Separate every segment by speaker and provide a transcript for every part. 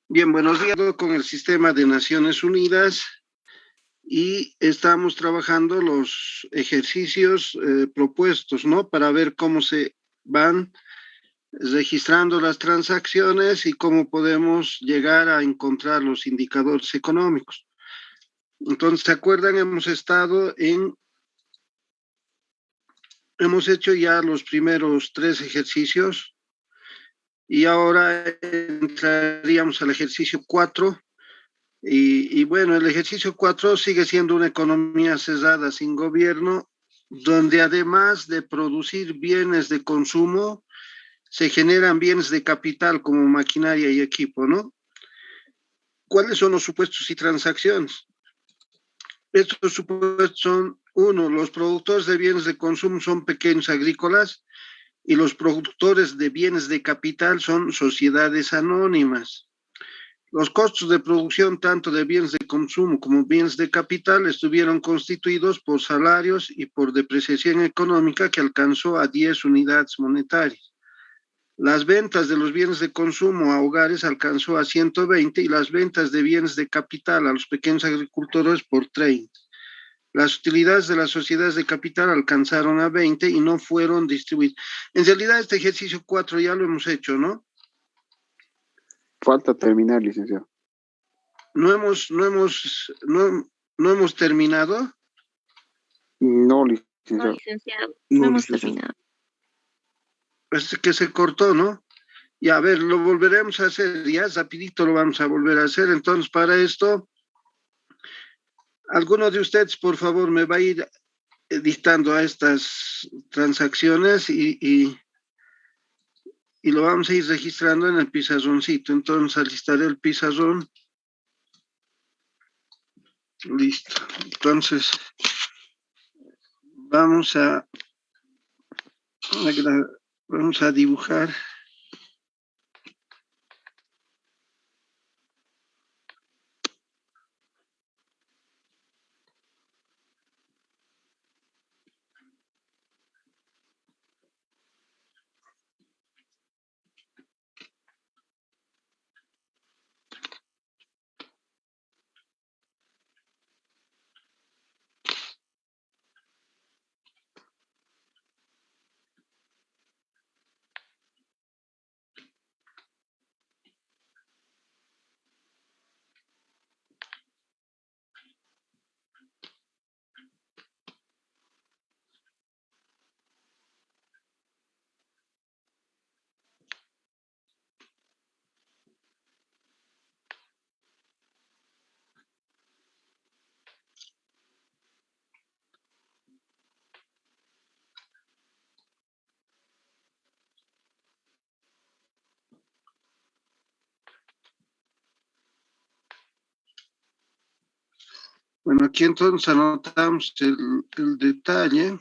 Speaker 1: Bien, buenos días con el sistema de Naciones Unidas y estamos trabajando los ejercicios propuestos, ¿no? Para ver cómo se van registrando las transacciones y cómo podemos llegar a encontrar los indicadores económicos. Entonces, ¿se acuerdan? Hemos hecho ya los primeros 3 ejercicios y ahora entraríamos al ejercicio 4. Y bueno, el ejercicio 4 sigue siendo una economía cerrada sin gobierno, donde además de producir bienes de consumo, se generan bienes de capital como maquinaria y equipo, ¿no? ¿Cuáles son los supuestos y transacciones? Estos supuestos son, uno, los productores de bienes de consumo son pequeños agrícolas y los productores de bienes de capital son sociedades anónimas. Los costos de producción tanto de bienes de consumo como bienes de capital estuvieron constituidos por salarios y por depreciación económica que alcanzó a 10 unidades monetarias. Las ventas de los bienes de consumo a hogares alcanzó a 120 y las ventas de bienes de capital a los pequeños agricultores por 30. Las utilidades de las sociedades de capital alcanzaron a 20 y no fueron distribuidas. En realidad este ejercicio 4 ya lo hemos hecho, ¿no?
Speaker 2: Falta terminar, licenciado.
Speaker 1: No hemos terminado.
Speaker 2: No,
Speaker 3: No,
Speaker 2: licenciado.
Speaker 3: licenciado, no hemos terminado.
Speaker 1: Es que se cortó, ¿no? Y a ver, lo volveremos a hacer, ya rapidito lo vamos a volver a hacer. Entonces, para esto, alguno de ustedes, por favor, me va a ir dictando a estas transacciones y lo vamos a ir registrando en el pizarroncito. Entonces, alistaré el pizarrón. Listo. Entonces, vamos a dibujar. Bueno, aquí entonces anotamos el detalle.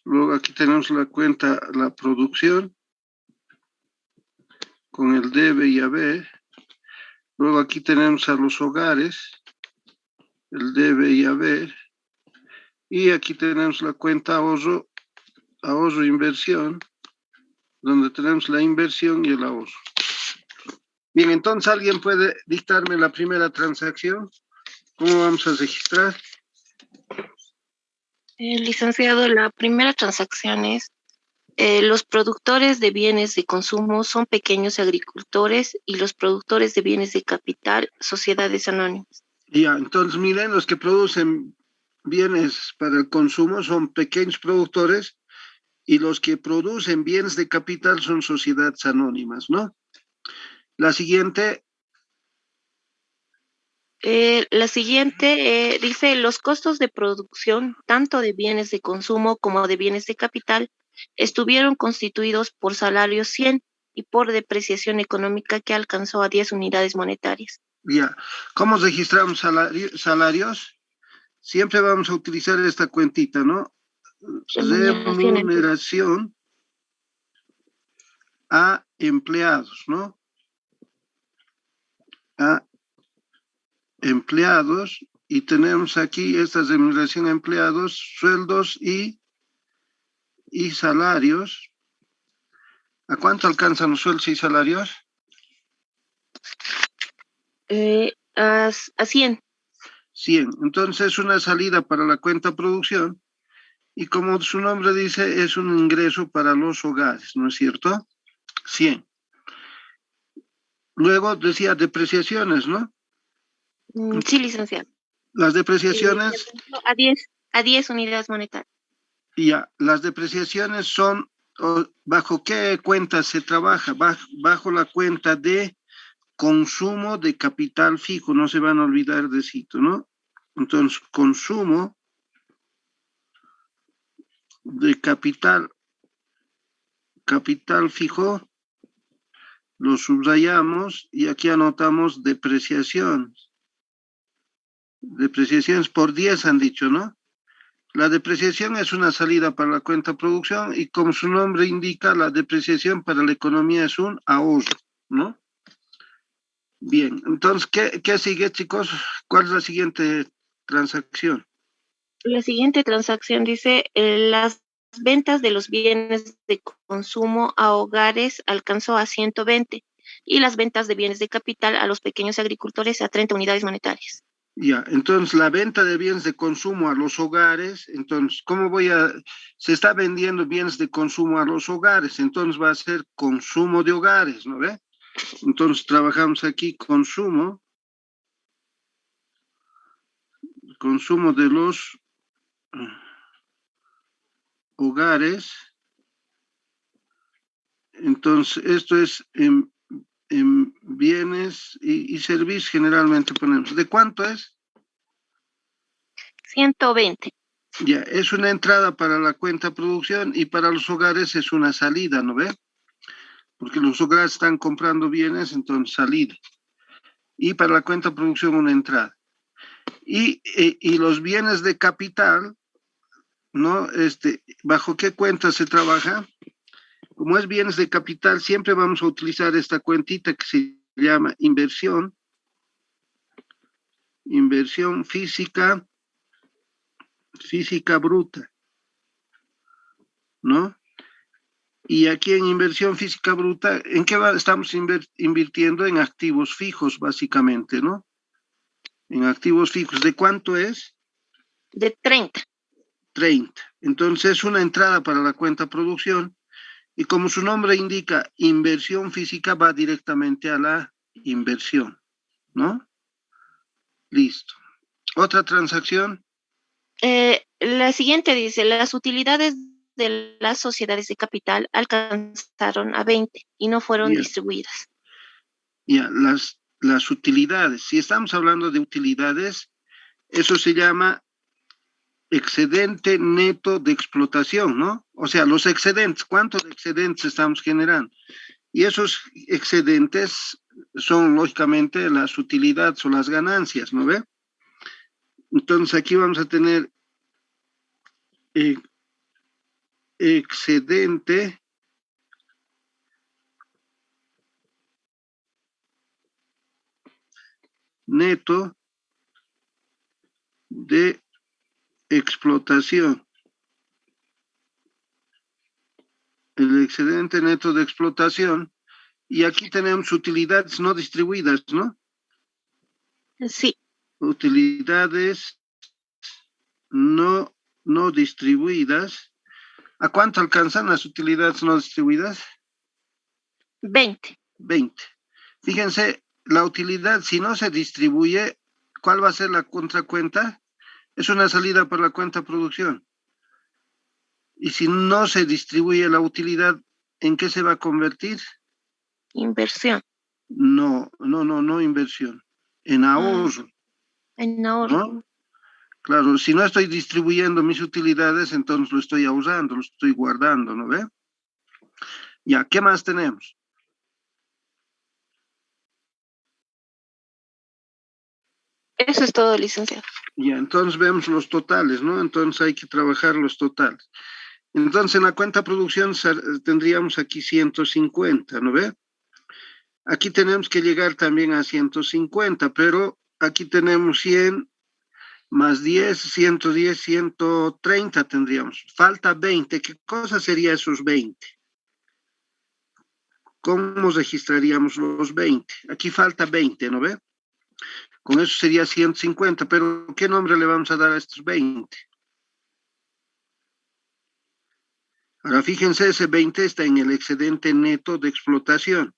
Speaker 1: Luego aquí tenemos la cuenta, la producción, con el debe y haber. Luego aquí tenemos a los hogares, el debe y haber. Y aquí tenemos la cuenta ahorro, inversión, donde tenemos la inversión y el ahorro. Bien, entonces alguien puede dictarme la primera transacción. ¿Cómo vamos a registrar?
Speaker 3: Licenciado, la primera transacción es los productores de bienes de consumo son pequeños agricultores y los productores de bienes de capital, sociedades anónimas.
Speaker 1: Ya, entonces miren, los que producen bienes para el consumo son pequeños productores y los que producen bienes de capital son sociedades anónimas, ¿no? La siguiente.
Speaker 3: La siguiente dice, los costos de producción, tanto de bienes de consumo como de bienes de capital, estuvieron constituidos por salarios 100 y por depreciación económica que alcanzó a 10 unidades monetarias.
Speaker 1: Ya, ¿cómo registramos salarios? Siempre vamos a utilizar esta cuentita, ¿no? Remuneración a empleados, ¿no? A empleados, y tenemos aquí esta remuneración a empleados, sueldos y y salarios. ¿A cuánto alcanzan los sueldos y salarios?
Speaker 3: A 100.
Speaker 1: 100. Entonces, una salida para la cuenta producción. Y como su nombre dice, es un ingreso para los hogares, ¿no es cierto? 100. Luego decía depreciaciones, ¿no?
Speaker 3: Sí, licenciado.
Speaker 1: Las
Speaker 3: Se
Speaker 1: depreciaciones,
Speaker 3: alcanzó a 10 unidades monetarias.
Speaker 1: ya, las depreciaciones son, ¿bajo qué cuenta se trabaja? Bajo la cuenta de consumo de capital fijo, no se van a olvidar de sitio, ¿no? Entonces, consumo de capital fijo, lo subrayamos y aquí anotamos depreciación. Depreciaciones por 10 han dicho, ¿no? La depreciación es una salida para la cuenta producción y como su nombre indica, la depreciación para la economía es un ahorro, ¿no? Bien, entonces, ¿qué sigue, chicos? ¿Cuál es la siguiente transacción?
Speaker 3: La siguiente transacción dice, las ventas de los bienes de consumo a hogares alcanzó a 120 y las ventas de bienes de capital a los pequeños agricultores a 30 unidades monetarias.
Speaker 1: Ya, entonces la venta de bienes de consumo a los hogares, entonces, se está vendiendo bienes de consumo a los hogares, entonces va a ser consumo de hogares, ¿no ve? Entonces trabajamos aquí consumo de los hogares, entonces esto es en bienes y servicios generalmente ponemos. ¿De cuánto es?
Speaker 3: 120.
Speaker 1: Ya, es una entrada para la cuenta producción y para los hogares es una salida, ¿no ve? Porque los hogares están comprando bienes, entonces salida. Y para la cuenta producción una entrada. Y los bienes de capital, ¿no? ¿Bajo qué cuenta se trabaja? Como es bienes de capital, siempre vamos a utilizar esta cuentita que se llama inversión física bruta, ¿no? Y aquí en inversión física bruta, ¿en qué estamos invirtiendo? En activos fijos, básicamente, ¿no? En activos fijos. ¿De cuánto es?
Speaker 3: De 30.
Speaker 1: 30. Entonces, una entrada para la cuenta producción. Y como su nombre indica, inversión física va directamente a la inversión, ¿no? Listo. Otra transacción.
Speaker 3: La siguiente dice, las utilidades de las sociedades de capital alcanzaron a 20 y no fueron
Speaker 1: Ya,
Speaker 3: distribuidas.
Speaker 1: ya, las utilidades. Si estamos hablando de utilidades, eso se llama excedente neto de explotación, ¿no? O sea, los excedentes, ¿cuántos excedentes estamos generando? Y esos excedentes son lógicamente las utilidades o las ganancias, ¿no ve? Entonces aquí vamos a tener eh, excedente neto de explotación. El excedente neto de explotación. Y aquí tenemos utilidades no distribuidas, ¿no?
Speaker 3: Sí,
Speaker 1: Utilidades no distribuidas. ¿A cuánto alcanzan las utilidades no distribuidas?
Speaker 3: 20.
Speaker 1: 20. Fíjense, la utilidad, si no se distribuye, ¿cuál va a ser la contracuenta? Es una salida para la cuenta producción. Y si no se distribuye la utilidad, ¿en qué se va a convertir?
Speaker 3: Inversión.
Speaker 1: No inversión. En
Speaker 3: Ah,
Speaker 1: ahorro,
Speaker 3: en
Speaker 1: ¿no?
Speaker 3: ahorro.
Speaker 1: Claro, si no estoy distribuyendo mis utilidades, entonces lo estoy ahorrando, lo estoy guardando, ¿no ve? Ya, ¿qué más tenemos?
Speaker 3: Eso es todo, licenciado.
Speaker 1: Ya, entonces vemos los totales, ¿no? Entonces hay que trabajar los totales. Entonces en la cuenta producción tendríamos aquí 150, ¿no ve? Aquí tenemos que llegar también a 150, pero aquí tenemos 100 más 10, 110, 130 tendríamos. Falta 20. ¿Qué cosa sería esos 20? ¿Cómo registraríamos los 20? Aquí falta 20, ¿no ve? Con eso sería 150, pero ¿qué nombre le vamos a dar a estos 20? Ahora fíjense, ese 20 está en el excedente neto de explotación.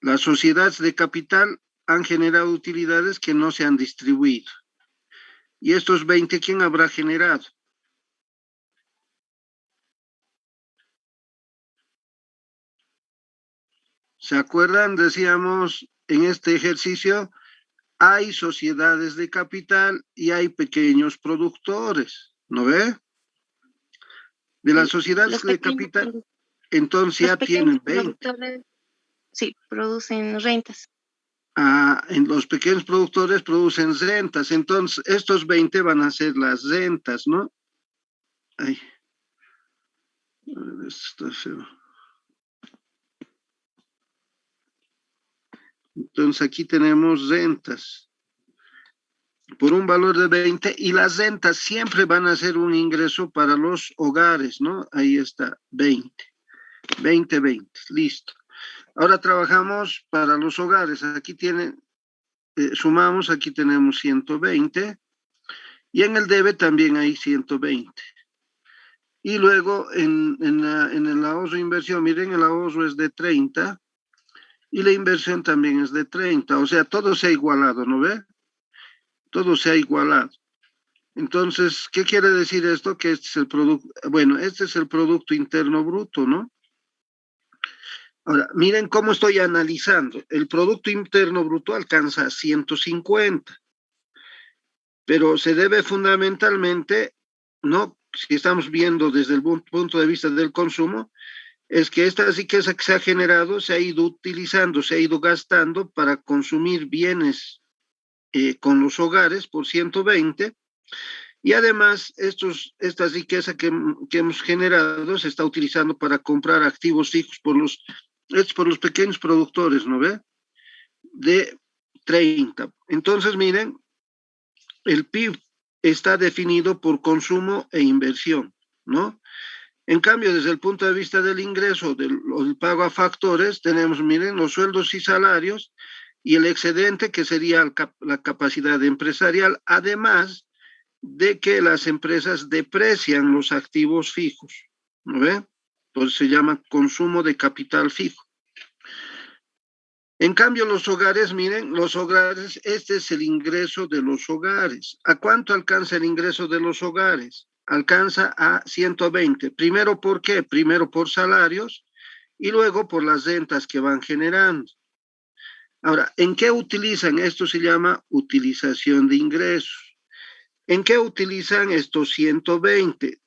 Speaker 1: Las sociedades de capital han generado utilidades que no se han distribuido. ¿Y estos 20 quién habrá generado? ¿Se acuerdan? Decíamos en este ejercicio, hay sociedades de capital y hay pequeños productores, ¿no ve? De las
Speaker 3: Sí,
Speaker 1: sociedades de capital, entonces
Speaker 3: los
Speaker 1: ya
Speaker 3: pequeños
Speaker 1: tienen 20.
Speaker 3: productores, sí, producen rentas.
Speaker 1: En los pequeños productores producen rentas, entonces estos 20 van a ser las rentas, ¿no? Ay, esto está feo. Entonces aquí tenemos rentas por un valor de 20 y las rentas siempre van a ser un ingreso para los hogares, ¿no? Ahí está, 20, 20, 20, listo. Ahora trabajamos para los hogares. Aquí tienen, sumamos, aquí tenemos 120 y en el debe también hay 120. Y luego en el ahorro e inversión, miren, el ahorro es de 30 y la inversión también es de 30. O sea, todo se ha igualado, ¿no ve? Todo se ha igualado. Entonces, ¿qué quiere decir esto? Que este es el producto, bueno, este es el Producto Interno Bruto, ¿no? Ahora, miren cómo estoy analizando. El Producto Interno Bruto alcanza 150, pero se debe fundamentalmente, ¿no? Si estamos viendo desde el punto de vista del consumo, es que esta riqueza que se ha generado se ha ido utilizando, se ha ido gastando para consumir bienes con los hogares por 120 y además esta riqueza que hemos generado se está utilizando para comprar activos fijos por los pequeños productores, ¿no ve? De 30. Entonces, miren, el PIB está definido por consumo e inversión, ¿no? En cambio, desde el punto de vista del ingreso, del pago a factores, tenemos, miren, los sueldos y salarios y el excedente, que sería la capacidad empresarial, además de que las empresas deprecian los activos fijos, ¿no ve? Entonces se llama consumo de capital fijo. En cambio, los hogares, miren, los hogares, este es el ingreso de los hogares. ¿A cuánto alcanza el ingreso de los hogares? Alcanza a 120. Primero, ¿por qué? Primero por salarios y luego por las rentas que van generando. Ahora, ¿en qué utilizan? Esto se llama utilización de ingresos. ¿En qué utilizan estos 120?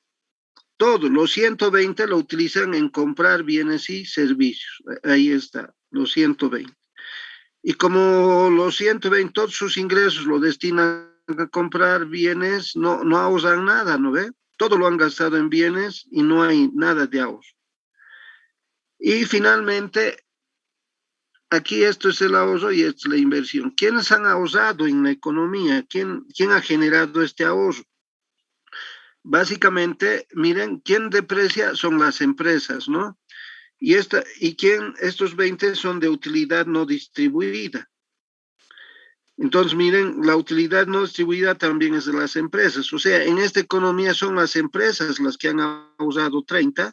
Speaker 1: Todos los 120 lo utilizan en comprar bienes y servicios. Ahí está, los 120. Y como los 120, todos sus ingresos lo destinan a comprar bienes, no ahorran nada, ¿no ve? Todo lo han gastado en bienes y no hay nada de ahorro. Y finalmente, aquí esto es el ahorro y esto es la inversión. ¿Quiénes han ahorrado en la economía? ¿Quién ha generado este ahorro? Básicamente, miren, ¿quién deprecia? Son las empresas, ¿no? Estos 20 son de utilidad no distribuida. Entonces, miren, la utilidad no distribuida también es de las empresas. O sea, en esta economía son las empresas las que han usado 30.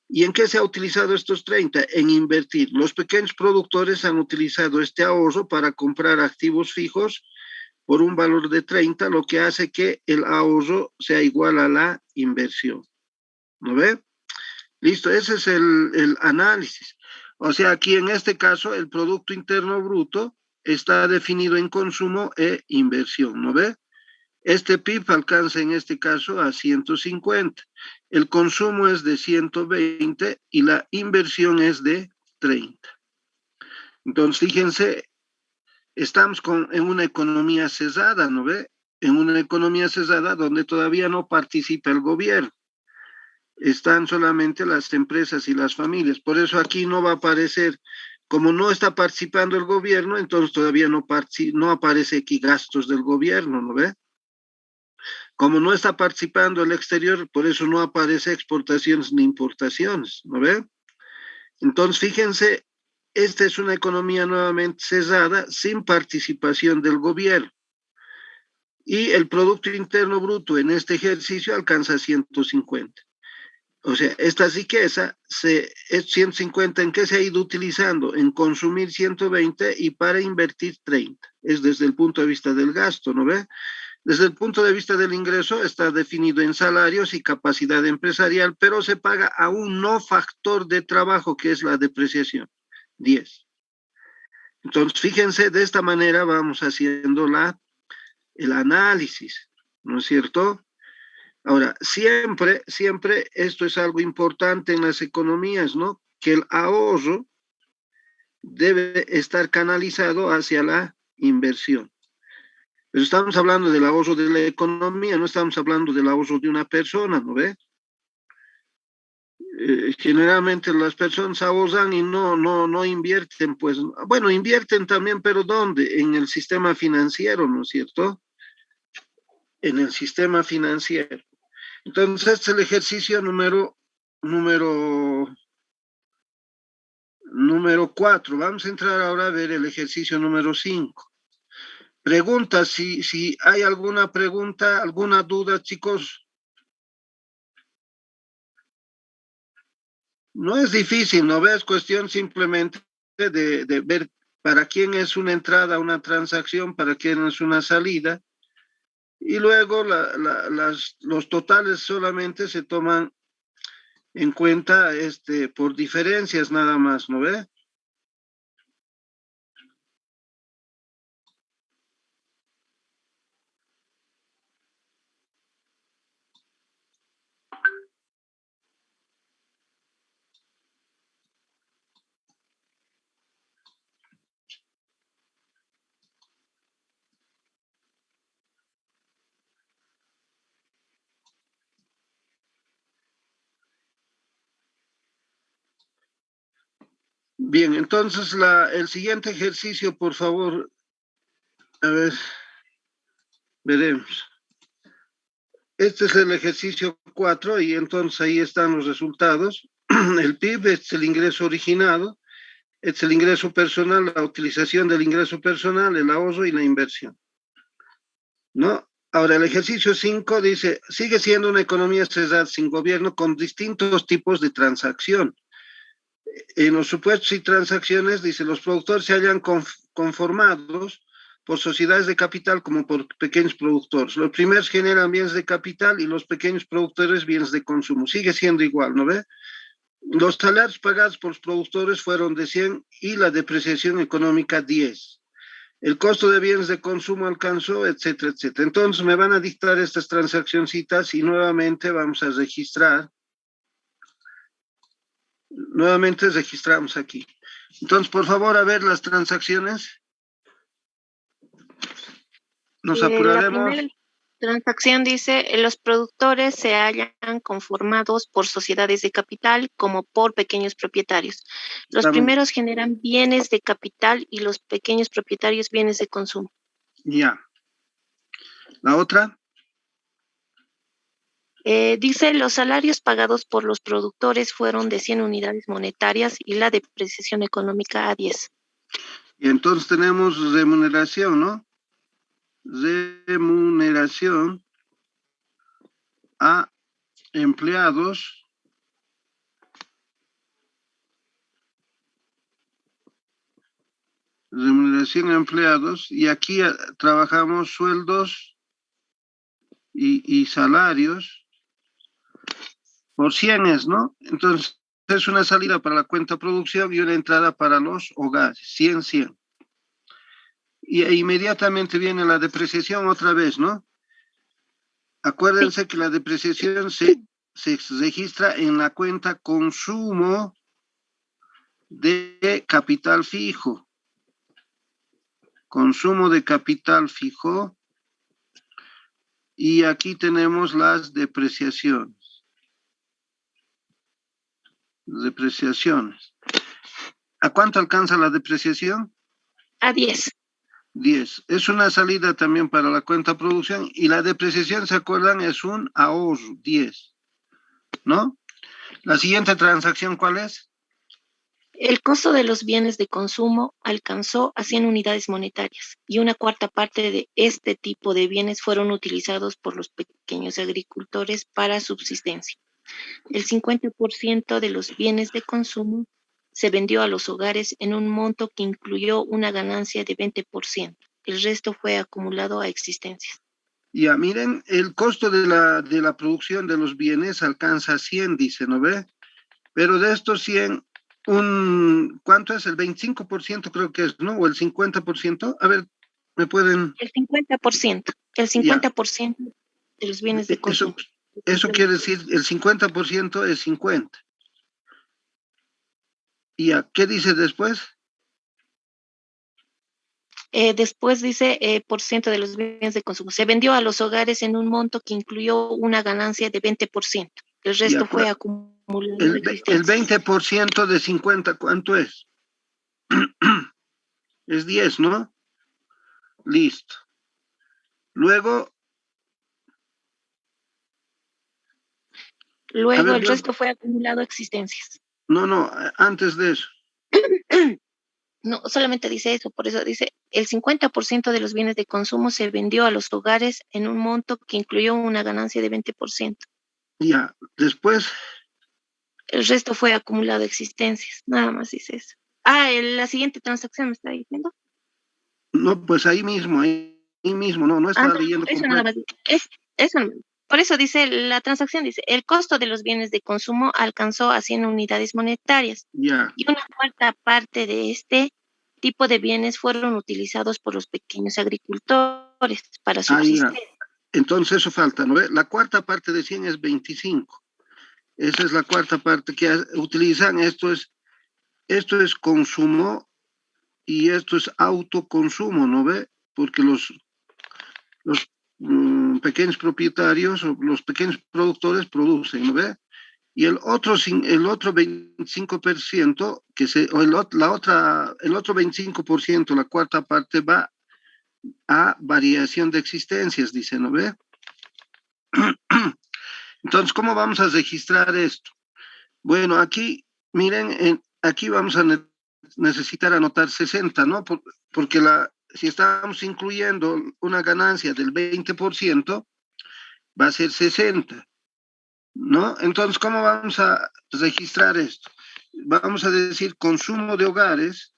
Speaker 1: ¿Y en qué se ha utilizado estos 30? En invertir. Los pequeños productores han utilizado este ahorro para comprar activos fijos por un valor de 30, lo que hace que el ahorro sea igual a la inversión. ¿No ve? Listo, ese es el análisis. O sea, aquí en este caso, el Producto Interno Bruto está definido en consumo e inversión, ¿no ve? Este PIB alcanza en este caso a 150. El consumo es de 120 y la inversión es de 30. Entonces, fíjense, estamos en una economía cerrada, ¿no ve? En una economía cerrada donde todavía no participa el gobierno. Están solamente las empresas y las familias. Por eso aquí no va a aparecer Como no está participando el gobierno, entonces todavía no aparece aquí gastos del gobierno, ¿no ve? Como no está participando el exterior, por eso no aparece exportaciones ni importaciones, ¿no ve? Entonces, fíjense, esta es una economía nuevamente cerrada, sin participación del gobierno. Y el Producto Interno Bruto en este ejercicio alcanza 150. O sea, esta riqueza es 150 en qué se ha ido utilizando, en consumir 120 y para invertir 30. Es desde el punto de vista del gasto, ¿no ve? Desde el punto de vista del ingreso está definido en salarios y capacidad empresarial, pero se paga a un no factor de trabajo que es la depreciación, 10. Entonces, fíjense, de esta manera vamos haciendo el análisis, ¿no es cierto? Ahora, siempre esto es algo importante en las economías, ¿no? Que el ahorro debe estar canalizado hacia la inversión. Pero estamos hablando del ahorro de la economía, no estamos hablando del ahorro de una persona, ¿no ve? Generalmente las personas ahorran y no invierten, pues, bueno, invierten también, pero ¿dónde? En el sistema financiero, ¿no es cierto? En el sistema financiero. Entonces, este es el ejercicio número 4. Vamos a entrar ahora a ver el ejercicio número 5. Pregunta, si hay alguna pregunta, alguna duda, chicos. No es difícil, ¿no ves? Cuestión simplemente de ver para quién es una entrada, una transacción, para quién es una salida. Y luego los totales solamente se toman en cuenta por diferencias nada más, ¿no ve? Bien, entonces el siguiente ejercicio, por favor, a ver, veremos. Este es el ejercicio 4 y entonces ahí están los resultados. El PIB es el ingreso originado, es el ingreso personal, la utilización del ingreso personal, el ahorro y la inversión, ¿no? Ahora, el ejercicio 5 dice, sigue siendo una economía cerrada sin gobierno con distintos tipos de transacción. En los supuestos y transacciones, dice, los productores se hallan conformados por sociedades de capital como por pequeños productores. Los primeros generan bienes de capital y los pequeños productores bienes de consumo. Sigue siendo igual, ¿no ve? Los salarios pagados por los productores fueron de 100 y la depreciación económica 10. El costo de bienes de consumo alcanzó, etcétera, etcétera. Entonces me van a dictar estas transaccioncitas y nuevamente vamos a registrar. Nuevamente registramos aquí. Entonces, por favor, a ver las transacciones. Nos
Speaker 3: La
Speaker 1: apuraremos.
Speaker 3: primera transacción dice, los productores se hallan conformados por sociedades de capital como por pequeños propietarios. Los
Speaker 1: Estamos,
Speaker 3: primeros generan bienes de capital y los pequeños propietarios bienes de consumo.
Speaker 1: ya. La otra,
Speaker 3: Dice, los salarios pagados por los productores fueron de 100 unidades monetarias y la depreciación económica a 10.
Speaker 1: y entonces tenemos remuneración, ¿no? Remuneración a empleados. Remuneración a empleados. Y aquí trabajamos sueldos y salarios por 100, ¿no? Entonces, es una salida para la cuenta producción y una entrada para los hogares, 100, 100. Y inmediatamente viene la depreciación otra vez, ¿no?
Speaker 3: Sí,
Speaker 1: Acuérdense que la depreciación se registra en la cuenta consumo de capital fijo. Consumo de capital fijo. Y aquí tenemos las depreciaciones. Depreciaciones. ¿A cuánto alcanza la depreciación?
Speaker 3: A 10.
Speaker 1: 10. Es una salida también para la cuenta producción y la depreciación, ¿se acuerdan? Es un ahorro, 10, ¿no? La siguiente transacción, ¿cuál es?
Speaker 3: El costo de los bienes de consumo alcanzó a 100 unidades monetarias y una cuarta parte de este tipo de bienes fueron utilizados por los pequeños agricultores para subsistencia. El 50% de los bienes de consumo se vendió a los hogares en un monto que incluyó una ganancia de 20%. El resto fue acumulado a existencias.
Speaker 1: Ya, miren, el costo de la producción de los bienes alcanza 100, dice, ¿no ve? Pero de estos 100, ¿cuánto es? El 25% creo que es, ¿no? O el 50%. A ver, ¿me pueden?
Speaker 3: El
Speaker 1: Ya,
Speaker 3: 50% de los bienes de
Speaker 1: eso,
Speaker 3: consumo.
Speaker 1: eso quiere decir, el 50% es 50. ¿Y ya qué dice después?
Speaker 3: Después dice, por ciento de los bienes de consumo. Se vendió a los hogares en un monto que incluyó una ganancia de 20%. El
Speaker 1: Ya,
Speaker 3: resto fue acumulado de
Speaker 1: el
Speaker 3: existencias.
Speaker 1: 20% de 50, ¿cuánto es? Es 10, ¿no? Listo. Luego, a
Speaker 3: Luego
Speaker 1: ver,
Speaker 3: el resto fue acumulado a existencias.
Speaker 1: no, antes de eso.
Speaker 3: No, solamente dice eso, por eso dice, el 50% de los bienes de consumo se vendió a los hogares en un monto que incluyó una ganancia de 20%.
Speaker 1: Ya, después,
Speaker 3: El resto fue acumulado a existencias, nada más dice eso. La siguiente transacción me está diciendo.
Speaker 1: no, pues ahí mismo, no
Speaker 3: Ah,
Speaker 1: estaba
Speaker 3: no,
Speaker 1: leyendo
Speaker 3: eso nada
Speaker 1: completo.
Speaker 3: más. Eso no. Por eso dice, la transacción dice, el costo de los bienes de consumo alcanzó a 100 unidades monetarias
Speaker 1: Ya,
Speaker 3: y una cuarta parte de este tipo de bienes fueron utilizados por los pequeños agricultores para
Speaker 1: ahí ya.
Speaker 3: subsistir.
Speaker 1: Entonces eso falta, ¿no ve? La cuarta parte de 100 es 25. Esa es la cuarta parte que utilizan. Esto es consumo y esto es autoconsumo, ¿no ve? Porque los pequeños propietarios o los pequeños productores producen, ¿no ve? Y el otro 25%, el otro 25%, la cuarta parte va a variación de existencias, dice, ¿no ve? Entonces, ¿cómo vamos a registrar esto? Bueno, aquí, miren, aquí vamos a necesitar anotar 60, ¿no? Porque si estamos incluyendo una ganancia del 20%, va a ser 60, ¿no? Entonces, ¿cómo vamos a registrar esto? Vamos a decir consumo de hogares,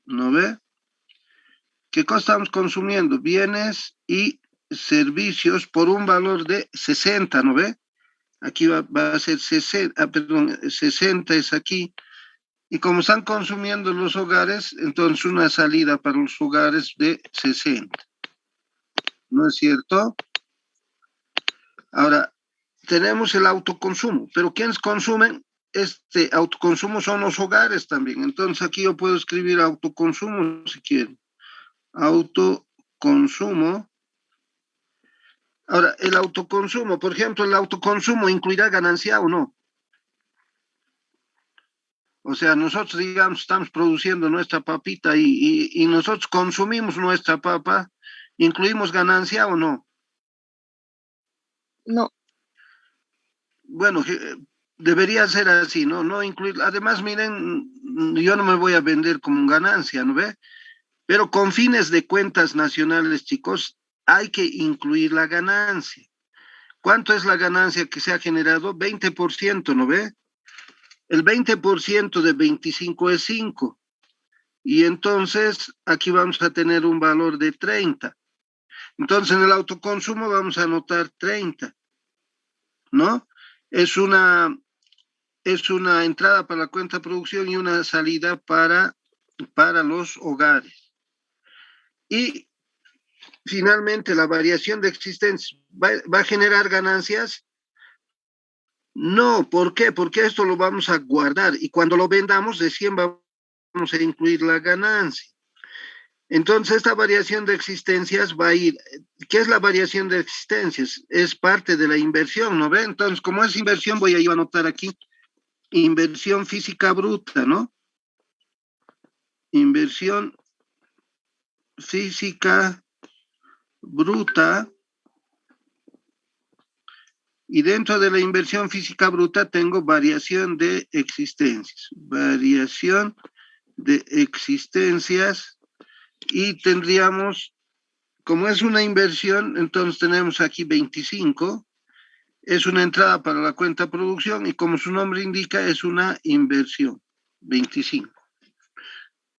Speaker 1: ¿no ve? ¿Qué cosa estamos consumiendo? Bienes y servicios por un valor de 60, ¿no ve? Aquí va a ser 60, perdón, 60 es aquí. Y como están consumiendo los hogares, entonces una salida para los hogares de 60. ¿No es cierto? Ahora, tenemos el autoconsumo, pero quienes consumen este autoconsumo son los hogares también. Entonces aquí yo puedo escribir autoconsumo si quieren. Autoconsumo. Ahora, el autoconsumo, por ejemplo, el autoconsumo incluirá ganancia o no. O sea, nosotros, digamos, estamos produciendo nuestra papita y nosotros consumimos nuestra papa, ¿incluimos ganancia o no?
Speaker 3: No,
Speaker 1: Bueno, debería ser así, ¿no? No incluir. Además, miren, yo no me voy a vender como ganancia, ¿no ve? Pero con fines de cuentas nacionales, chicos, hay que incluir la ganancia. ¿Cuánto es la ganancia que se ha generado? 20%, ¿no ve? El 20% de 25 es 5. Y entonces aquí vamos a tener un valor de 30. Entonces en el autoconsumo vamos a anotar 30, ¿no? Es una, es una entrada para la cuenta de producción y una salida para los hogares. Y finalmente la variación de existencia va a generar ganancias. No, ¿por qué? Porque esto lo vamos a guardar y cuando lo vendamos recién vamos a incluir la ganancia. Entonces, esta variación de existencias va a ir. ¿Qué es la variación de existencias? Es parte de la inversión, ¿no ve? Entonces, como es inversión, voy a yo a anotar aquí, inversión física bruta, ¿no? Inversión física bruta. Y dentro de la inversión física bruta tengo variación de existencias. Variación de existencias. Y tendríamos, como es una inversión, entonces tenemos aquí 25. Es una entrada para la cuenta producción y como su nombre indica, es una inversión. 25.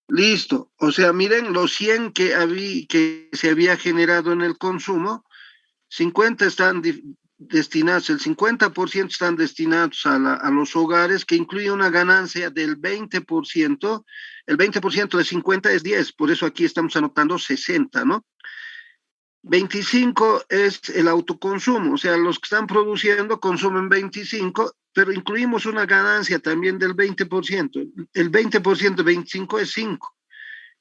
Speaker 1: Listo. O sea, miren, los 100 que se había generado en el consumo, 50 están destinados, el 50% están destinados a los hogares, que incluye una ganancia del 20%. El 20% de 50 es 10, por eso aquí estamos anotando 60, ¿no? 25 es el autoconsumo, o sea, los que están produciendo consumen 25, pero incluimos una ganancia también del 20%. El 20% de 25 es 5.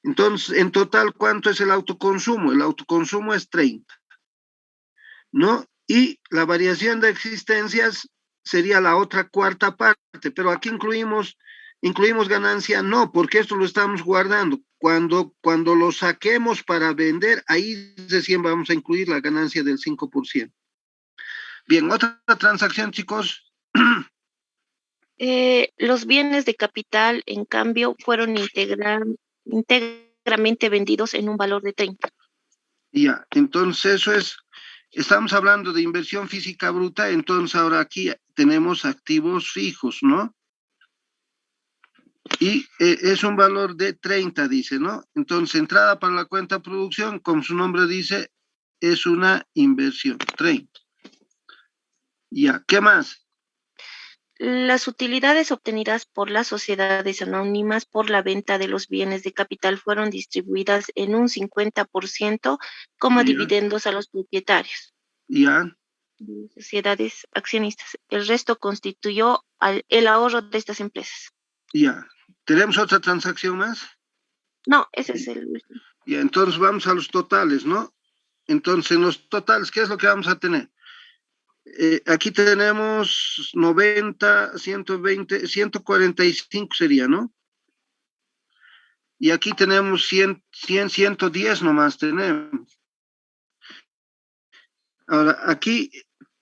Speaker 1: Entonces, en total, ¿cuánto es el autoconsumo? El autoconsumo es 30, ¿no? Y la variación de existencias sería la otra cuarta parte, pero aquí incluimos ganancia, no, porque esto lo estamos guardando. Cuando lo saquemos para vender, ahí recién vamos a incluir la ganancia del 5%. Bien, otra transacción, chicos.
Speaker 3: Los bienes de capital, en cambio, fueron íntegramente vendidos en un valor de 30.
Speaker 1: Ya, entonces eso es, estamos hablando de inversión física bruta, entonces ahora aquí tenemos activos fijos, ¿no? Y es un valor de 30, dice, ¿no? Entonces, entrada para la cuenta producción, como su nombre dice, es una inversión, 30. Ya, ¿qué más?
Speaker 3: Las utilidades obtenidas por las sociedades anónimas por la venta de los bienes de capital fueron distribuidas en un 50% como
Speaker 1: Ya,
Speaker 3: dividendos a los propietarios
Speaker 1: ya,
Speaker 3: de sociedades accionistas. El resto constituyó el ahorro de estas empresas.
Speaker 1: ya. ¿Tenemos otra transacción más?
Speaker 3: No, ese es el último.
Speaker 1: Ya, entonces vamos a los totales, ¿no? Entonces, en los totales, ¿qué es lo que vamos a tener? Aquí tenemos 90, 120, 145 sería, ¿no? Y aquí tenemos 100, 110 nomás tenemos. Ahora, aquí,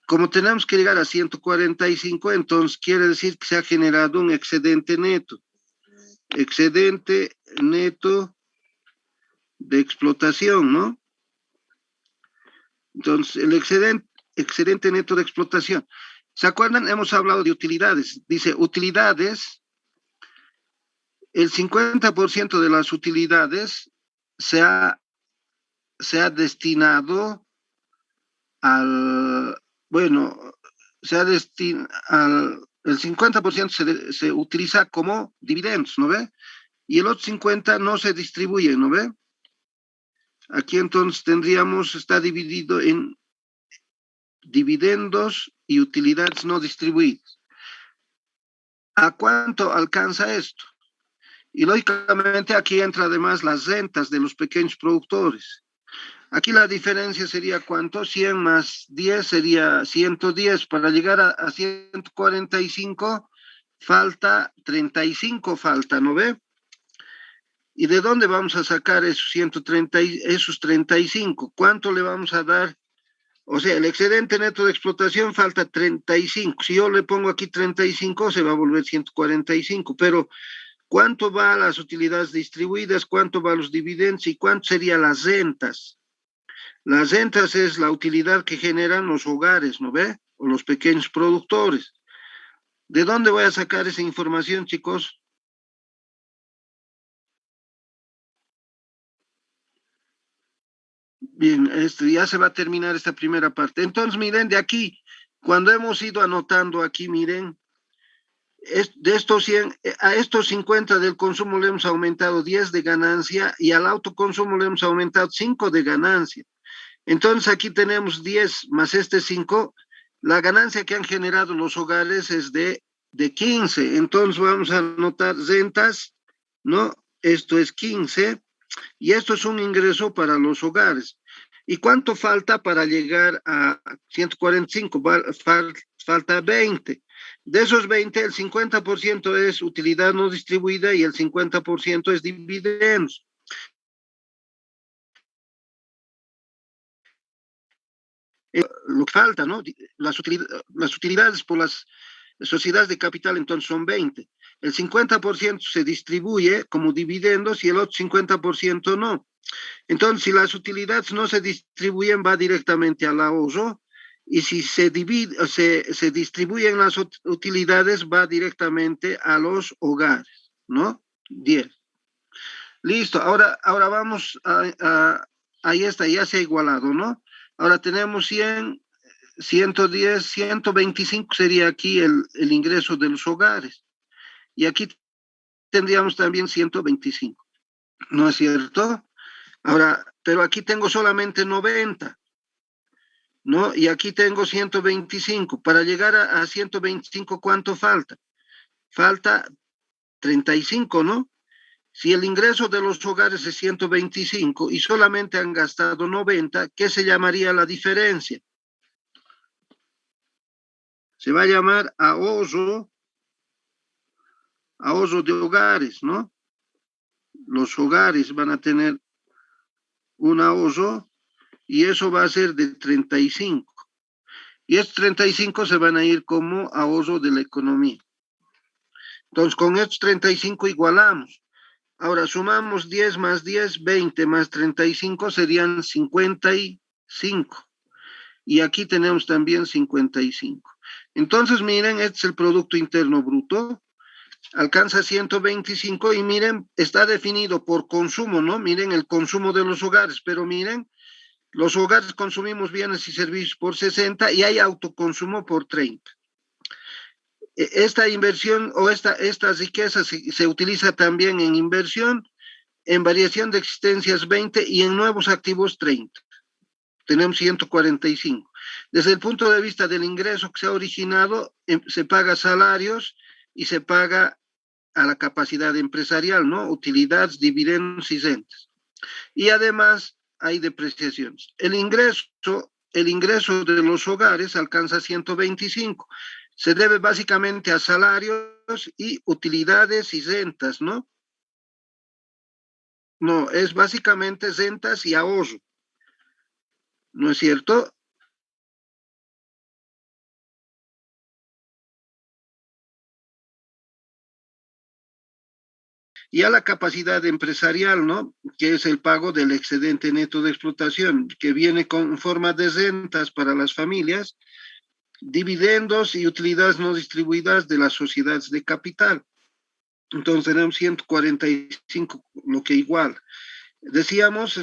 Speaker 1: como tenemos que llegar a 145, entonces quiere decir que se ha generado un excedente neto. Excedente neto de explotación, ¿no? Entonces, el excedente neto de explotación. ¿Se acuerdan? Hemos hablado de utilidades. Dice, utilidades, el 50% de las utilidades se ha, se ha destinado al, bueno, se ha destinado, el 50% se utiliza como dividendos, ¿no ve? Y el otro 50% no se distribuye, ¿no ve? Aquí entonces tendríamos, está dividido en dividendos y utilidades no distribuidas. ¿A cuánto alcanza esto? Y lógicamente aquí entra además las rentas de los pequeños productores. Aquí la diferencia sería ¿cuánto? 100 más 10 sería 110. Para llegar a 145 falta 35, falta, ¿no ve? ¿Y de dónde vamos a sacar esos 130, esos 35? ¿Cuánto le vamos a dar? O sea, el excedente neto de explotación falta 35. Si yo le pongo aquí 35, se va a volver 145. Pero ¿cuánto va a las utilidades distribuidas? ¿Cuánto va a los dividendos? ¿Y cuánto serían las rentas? Las rentas es la utilidad que generan los hogares, ¿no ve? O los pequeños productores. ¿De dónde voy a sacar esa información, chicos? Bien, ya se va a terminar esta primera parte. Entonces, miren, de aquí, cuando hemos ido anotando aquí, miren, de estos 100, a estos 50 del consumo le hemos aumentado 10 de ganancia y al autoconsumo le hemos aumentado 5 de ganancia. Entonces aquí tenemos 10 más este 5. La ganancia que han generado los hogares es de 15. Entonces vamos a anotar rentas, ¿no? Esto es 15. Y esto es un ingreso para los hogares. ¿Y cuánto falta para llegar a 145? Falta 20. De esos 20, el 50% es utilidad no distribuida y el 50% es dividendos. Lo que falta, ¿no? Las utilidades por las sociedades de capital entonces son 20. El 50% se distribuye como dividendos y el otro 50% no. Entonces, si las utilidades no se distribuyen, va directamente al ahorro. Y si se distribuyen las utilidades, va directamente a los hogares, ¿no? 10. Listo, ahora vamos ahí está, ya se ha igualado, ¿no? Ahora tenemos 100, 110, 125 sería aquí el ingreso de los hogares. Y aquí tendríamos también 125, ¿no es cierto? Ahora, pero aquí tengo solamente 90, ¿no? Y aquí tengo 125. Para llegar a 125, ¿cuánto falta? Falta 35, ¿no? Si el ingreso de los hogares es 125 y solamente han gastado 90, ¿qué se llamaría la diferencia? Se va a llamar ahorro de hogares, ¿no? Los hogares van a tener un ahorro y eso va a ser de 35. Y estos 35 se van a ir como ahorro de la economía. Entonces, con estos 35 igualamos. Ahora sumamos 10 más 10, 20 más 35 serían 55. Y aquí tenemos también 55. Entonces, miren, este es el Producto Interno Bruto. Alcanza 125 y miren, está definido por consumo, ¿no? Miren el consumo de los hogares, pero miren, los hogares consumimos bienes y servicios por 60 y hay autoconsumo por 30. Esta inversión o esta riqueza se utiliza también en inversión, en variación de existencias 20 y en nuevos activos 30. Tenemos 145. Desde el punto de vista del ingreso que se ha originado, se paga salarios y se paga a la capacidad empresarial, ¿no? Utilidades, dividendos y rentas. Y además hay depreciaciones. El ingreso de los hogares alcanza 125. Se debe básicamente a salarios y utilidades y rentas, ¿no? No, es básicamente rentas y ahorro, ¿no es cierto? Y a la capacidad empresarial, ¿no? Que es el pago del excedente neto de explotación, que viene con forma de rentas para las familias, dividendos y utilidades no distribuidas de las sociedades de capital. Entonces tenemos 145, lo que igual. Decíamos,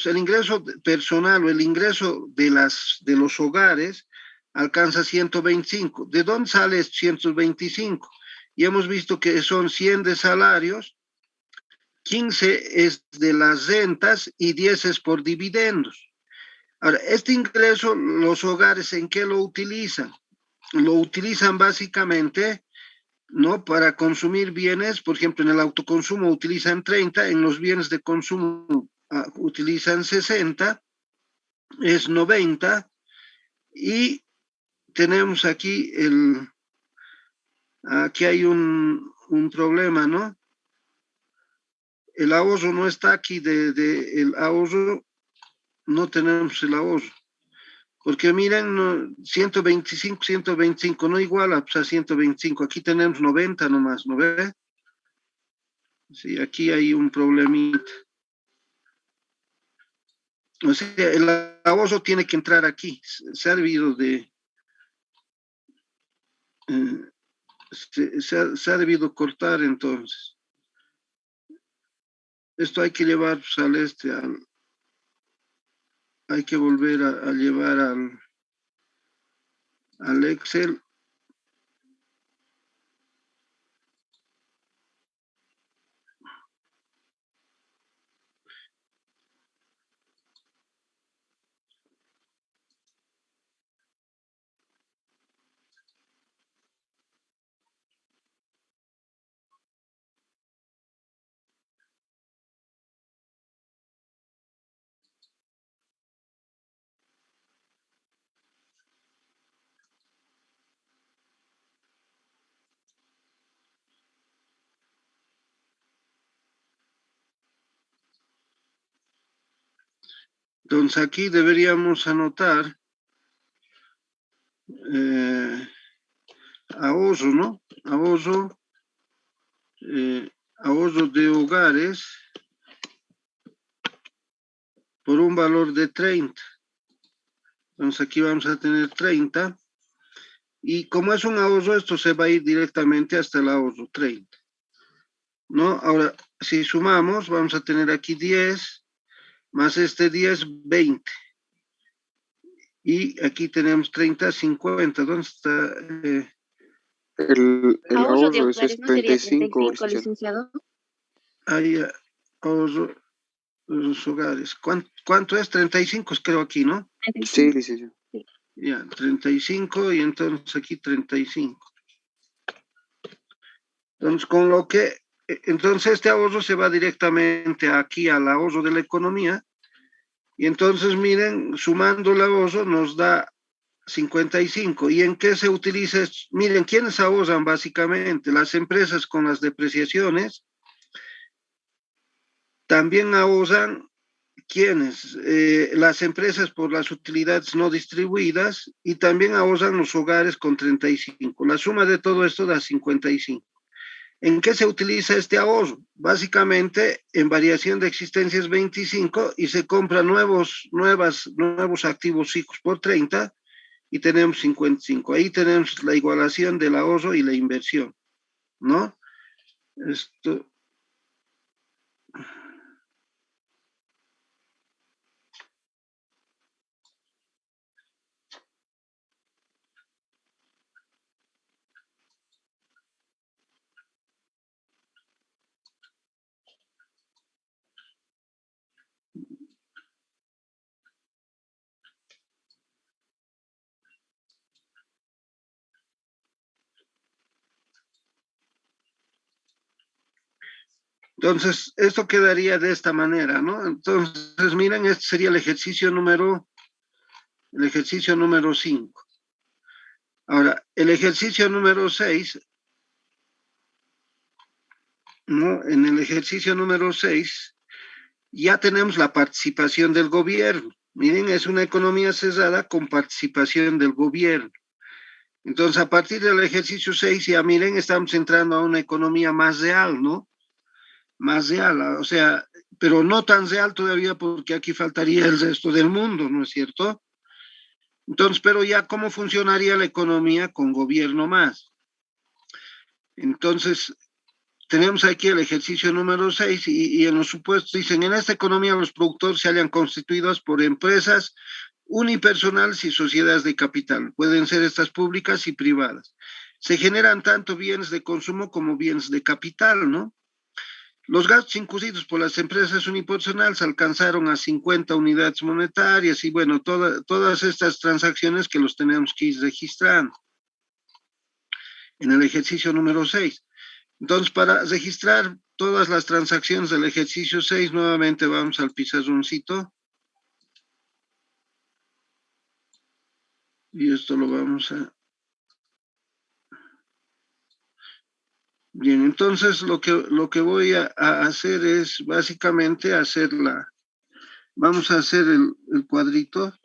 Speaker 1: el ingreso personal o el ingreso de los hogares alcanza 125. ¿De dónde sale 125? Y hemos visto que son 100 de salarios, 15 es de las rentas y 10 es por dividendos. Ahora, este ingreso, los hogares, ¿en qué lo utilizan? Lo utilizan básicamente, ¿no? Para consumir bienes, por ejemplo, en el autoconsumo utilizan 30, en los bienes de consumo utilizan 60, es 90, y tenemos aquí hay un problema, ¿no? El ahorro no está aquí, el ahorro, no tenemos el ahorro. Porque miren, no, 125, no iguala pues, a 125. Aquí tenemos 90 nomás, ¿no ve? Sí, aquí hay un problemita. O sea, el ahorro tiene que entrar aquí. Se ha debido eh, se ha debido cortar entonces. Esto hay que llevar pues, hay que volver a llevar al Excel. Entonces aquí deberíamos anotar ahorro, ¿no? Ahorro de hogares por un valor de 30. Entonces aquí vamos a tener 30. Y como es un ahorro, esto se va a ir directamente hasta el ahorro 30, ¿no? Ahora, si sumamos, vamos a tener aquí 10, más este 10, 20. Y aquí tenemos 30, 50. ¿Dónde está?
Speaker 2: El
Speaker 3: Ahorro de
Speaker 2: ahorro es
Speaker 3: hogares, ¿no sería
Speaker 2: 35,
Speaker 3: 35,
Speaker 2: licenciado.
Speaker 3: licenciado?
Speaker 1: Ahí, ahorro de los hogares. ¿Cuánto es? 35, creo aquí, ¿no?
Speaker 2: Sí,
Speaker 3: 35.
Speaker 2: licenciado.
Speaker 3: Sí.
Speaker 1: Ya, 35 y entonces aquí 35. Entonces, entonces este ahorro se va directamente aquí al ahorro de la economía. Y entonces, miren, sumando el ahorro nos da 55. ¿Y en qué se utiliza esto? Miren, ¿quiénes ahorran básicamente? Las empresas con las depreciaciones. También ahorran, ¿quiénes? Las empresas por las utilidades no distribuidas y también ahorran los hogares con 35. La suma de todo esto da 55. ¿En qué se utiliza este ahorro? Básicamente en variación de existencias 25 y se compran nuevos activos fijos por 30 y tenemos 55. Ahí tenemos la igualación del ahorro y la inversión, ¿no? Esto. Entonces, esto quedaría de esta manera, ¿no? Entonces, miren, este sería el ejercicio número 5. Ahora, el ejercicio número 6, ¿no? En el ejercicio número 6 ya tenemos la participación del gobierno. Miren, es una economía cerrada con participación del gobierno. Entonces, a partir del ejercicio 6, ya miren, estamos entrando a una economía más real, ¿no? Más real, o sea, pero no tan real todavía porque aquí faltaría el resto del mundo, ¿no es cierto? Entonces, pero ya, ¿cómo funcionaría la economía con gobierno más? Entonces, tenemos aquí el ejercicio número 6 y en los supuestos dicen, en esta economía los productores se hallan constituidos por empresas unipersonales y sociedades de capital. Pueden ser estas públicas y privadas. Se generan tanto bienes de consumo como bienes de capital, ¿no? Los gastos incurridos por las empresas unipersonales alcanzaron a 50 unidades monetarias y bueno, todas estas transacciones que los tenemos que ir registrando en el ejercicio número 6. Entonces, para registrar todas las transacciones del ejercicio 6, nuevamente vamos al pizarroncito. Y esto lo vamos a... Bien, entonces lo que voy a hacer es básicamente vamos a hacer el cuadrito.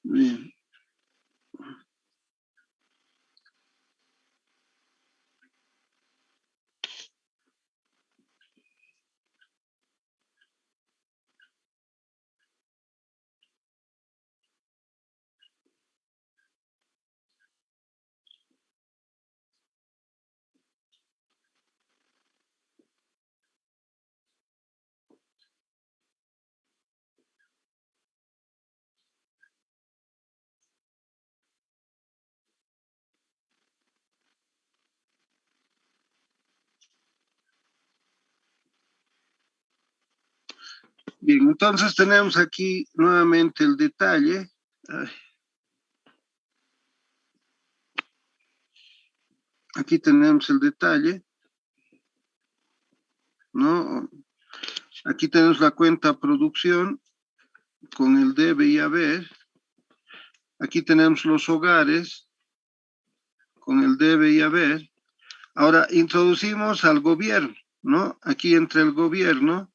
Speaker 1: Bien. Bien, entonces tenemos aquí nuevamente el detalle. Ay, aquí tenemos el detalle, ¿no? Aquí tenemos la cuenta producción con el debe y haber. Aquí tenemos los hogares con el debe y haber. Ahora introducimos al gobierno, ¿no? Aquí entre el gobierno,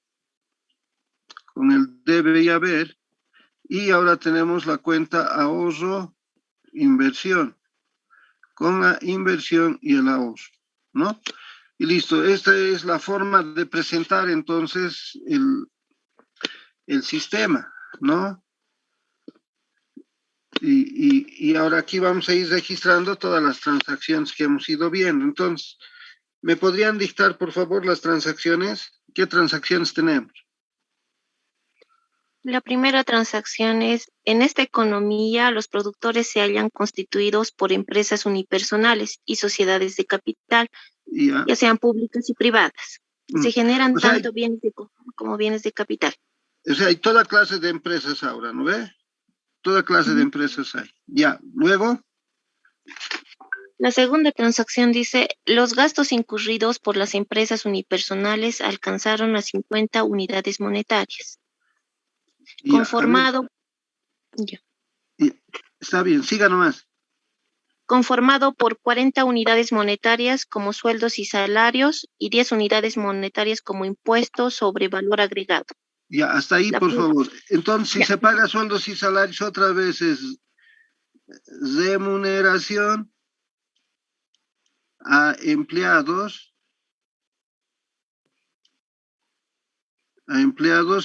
Speaker 1: con el debe y haber, y ahora tenemos la cuenta ahorro, inversión, con la inversión y el ahorro, ¿no? Y listo, esta es la forma de presentar entonces el sistema, ¿no? Y ahora aquí vamos a ir registrando todas las transacciones que hemos ido viendo. Entonces, ¿me podrían dictar, por favor, las transacciones? ¿Qué transacciones tenemos?
Speaker 3: La primera transacción es, en esta economía, los productores se hallan constituidos por empresas unipersonales y sociedades de capital,
Speaker 1: Ya.
Speaker 3: ya sean públicas y privadas.
Speaker 1: Mm.
Speaker 3: Se generan
Speaker 1: O sea,
Speaker 3: tanto bienes de consumo como bienes de capital.
Speaker 1: hay toda clase de empresas ahora, ¿no ve? Toda clase de
Speaker 3: Ujú.
Speaker 1: empresas hay. Ya, luego,
Speaker 3: La segunda transacción dice, los gastos incurridos por las empresas unipersonales alcanzaron las 50 unidades monetarias,
Speaker 1: ya, a ver,
Speaker 3: conformado, ya,
Speaker 1: ya, está bien, siga nomás.
Speaker 3: conformado por 40 unidades monetarias como sueldos y salarios y 10 unidades monetarias como impuestos sobre valor agregado.
Speaker 1: Ya, hasta ahí,
Speaker 3: La
Speaker 1: por
Speaker 3: pro-
Speaker 1: favor. Entonces, si
Speaker 3: ya,
Speaker 1: se paga sueldos y salarios, otra vez es remuneración a empleados,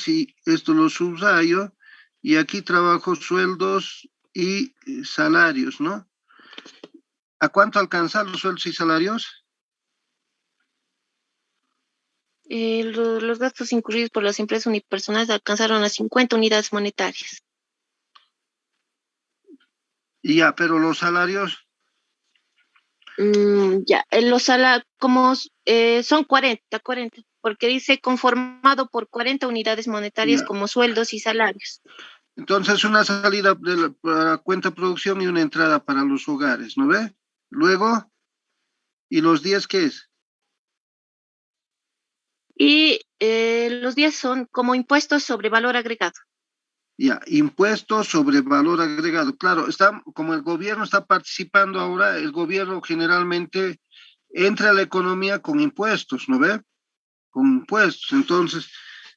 Speaker 1: y esto lo subrayo, y aquí trabajo sueldos y salarios, ¿no? ¿A cuánto alcanzan los sueldos y salarios?
Speaker 3: los gastos incurridos por las empresas unipersonales alcanzaron las 50 unidades monetarias.
Speaker 1: Y ya, pero los salarios,
Speaker 3: Ya, como son 40, porque dice conformado por 40 unidades monetarias
Speaker 1: ya.
Speaker 3: como sueldos y salarios.
Speaker 1: Entonces, una salida para cuenta producción y una entrada para los hogares, ¿no ve? Luego, ¿y los días qué es?
Speaker 3: Y los 10 son como impuestos sobre valor agregado.
Speaker 1: Ya, impuestos sobre valor agregado. Claro, como el gobierno está participando ahora, el gobierno generalmente entra a la economía con impuestos, ¿no ve? Con impuestos. Entonces,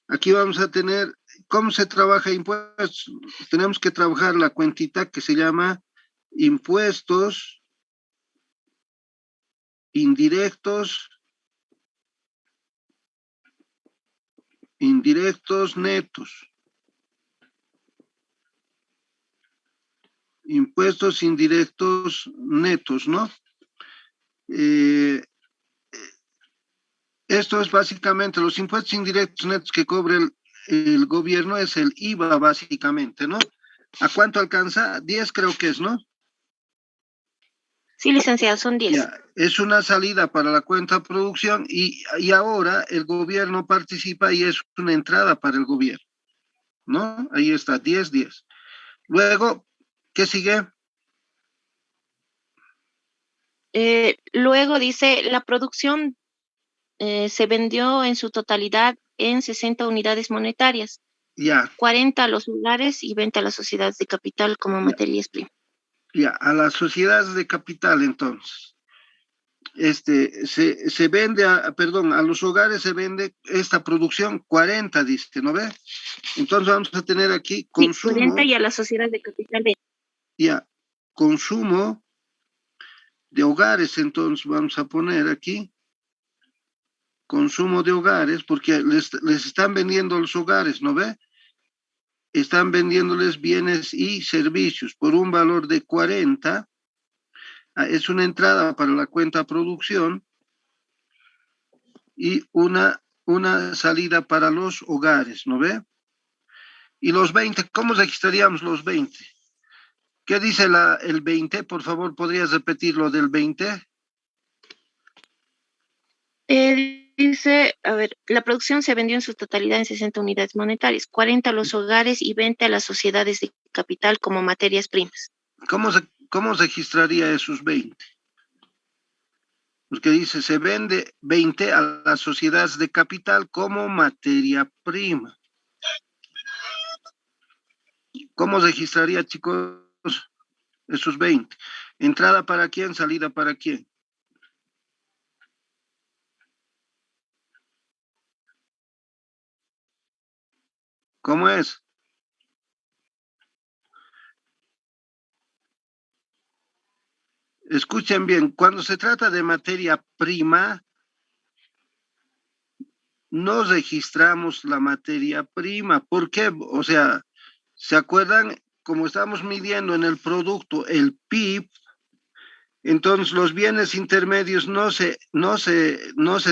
Speaker 1: aquí vamos a tener, ¿cómo se trabaja impuestos? Tenemos que trabajar la cuentita que se llama impuestos indirectos netos. Impuestos indirectos netos, ¿no? Eh, Esto es básicamente los impuestos indirectos netos que cobra el gobierno, es el IVA básicamente, ¿no? ¿A cuánto alcanza? 10 creo que es, ¿no?
Speaker 3: Sí, licenciado, son 10.
Speaker 1: Ya, es una salida para la cuenta producción, y ahora el gobierno participa y es una entrada para el gobierno, ¿no? Ahí está, 10, 10. Luego, ¿qué sigue?
Speaker 3: Luego dice, la producción se vendió en su totalidad en 60 unidades monetarias,
Speaker 1: Ya,
Speaker 3: 40 a los hogares y 20 a las sociedades de capital como
Speaker 1: ya,
Speaker 3: materias primas.
Speaker 1: ya, a las sociedades de capital entonces. Se vende, perdón, a los hogares se vende esta producción 40, dice, ¿no ve? Entonces vamos a tener aquí
Speaker 3: Sí, 40
Speaker 1: consumo,
Speaker 3: y a las sociedades de capital de
Speaker 1: ya, consumo de hogares, entonces vamos a poner aquí consumo de hogares, porque les están vendiendo los hogares, ¿no ve? Están vendiéndoles bienes y servicios por un valor de 40, es una entrada para la cuenta producción y una salida para los hogares, ¿no ve? Y los 20, ¿cómo registraríamos los 20? ¿Qué dice el 20? Por favor, ¿podrías repetir lo del 20?
Speaker 3: Dice, a ver, la producción se vendió en su totalidad en 60 unidades monetarias, 40 a los hogares y 20 a las sociedades de capital como materias primas.
Speaker 1: ¿Cómo registraría esos 20? Porque dice, se vende 20 a las sociedades de capital como materia prima. ¿Cómo registraría, chicos, esos 20? ¿Entrada para quién? ¿Salida para quién? ¿Cómo es? Escuchen bien, cuando se trata de materia prima, no registramos la materia prima. ¿Por qué? O sea, ¿se acuerdan? Como estamos midiendo en el producto el PIB, entonces los bienes intermedios no se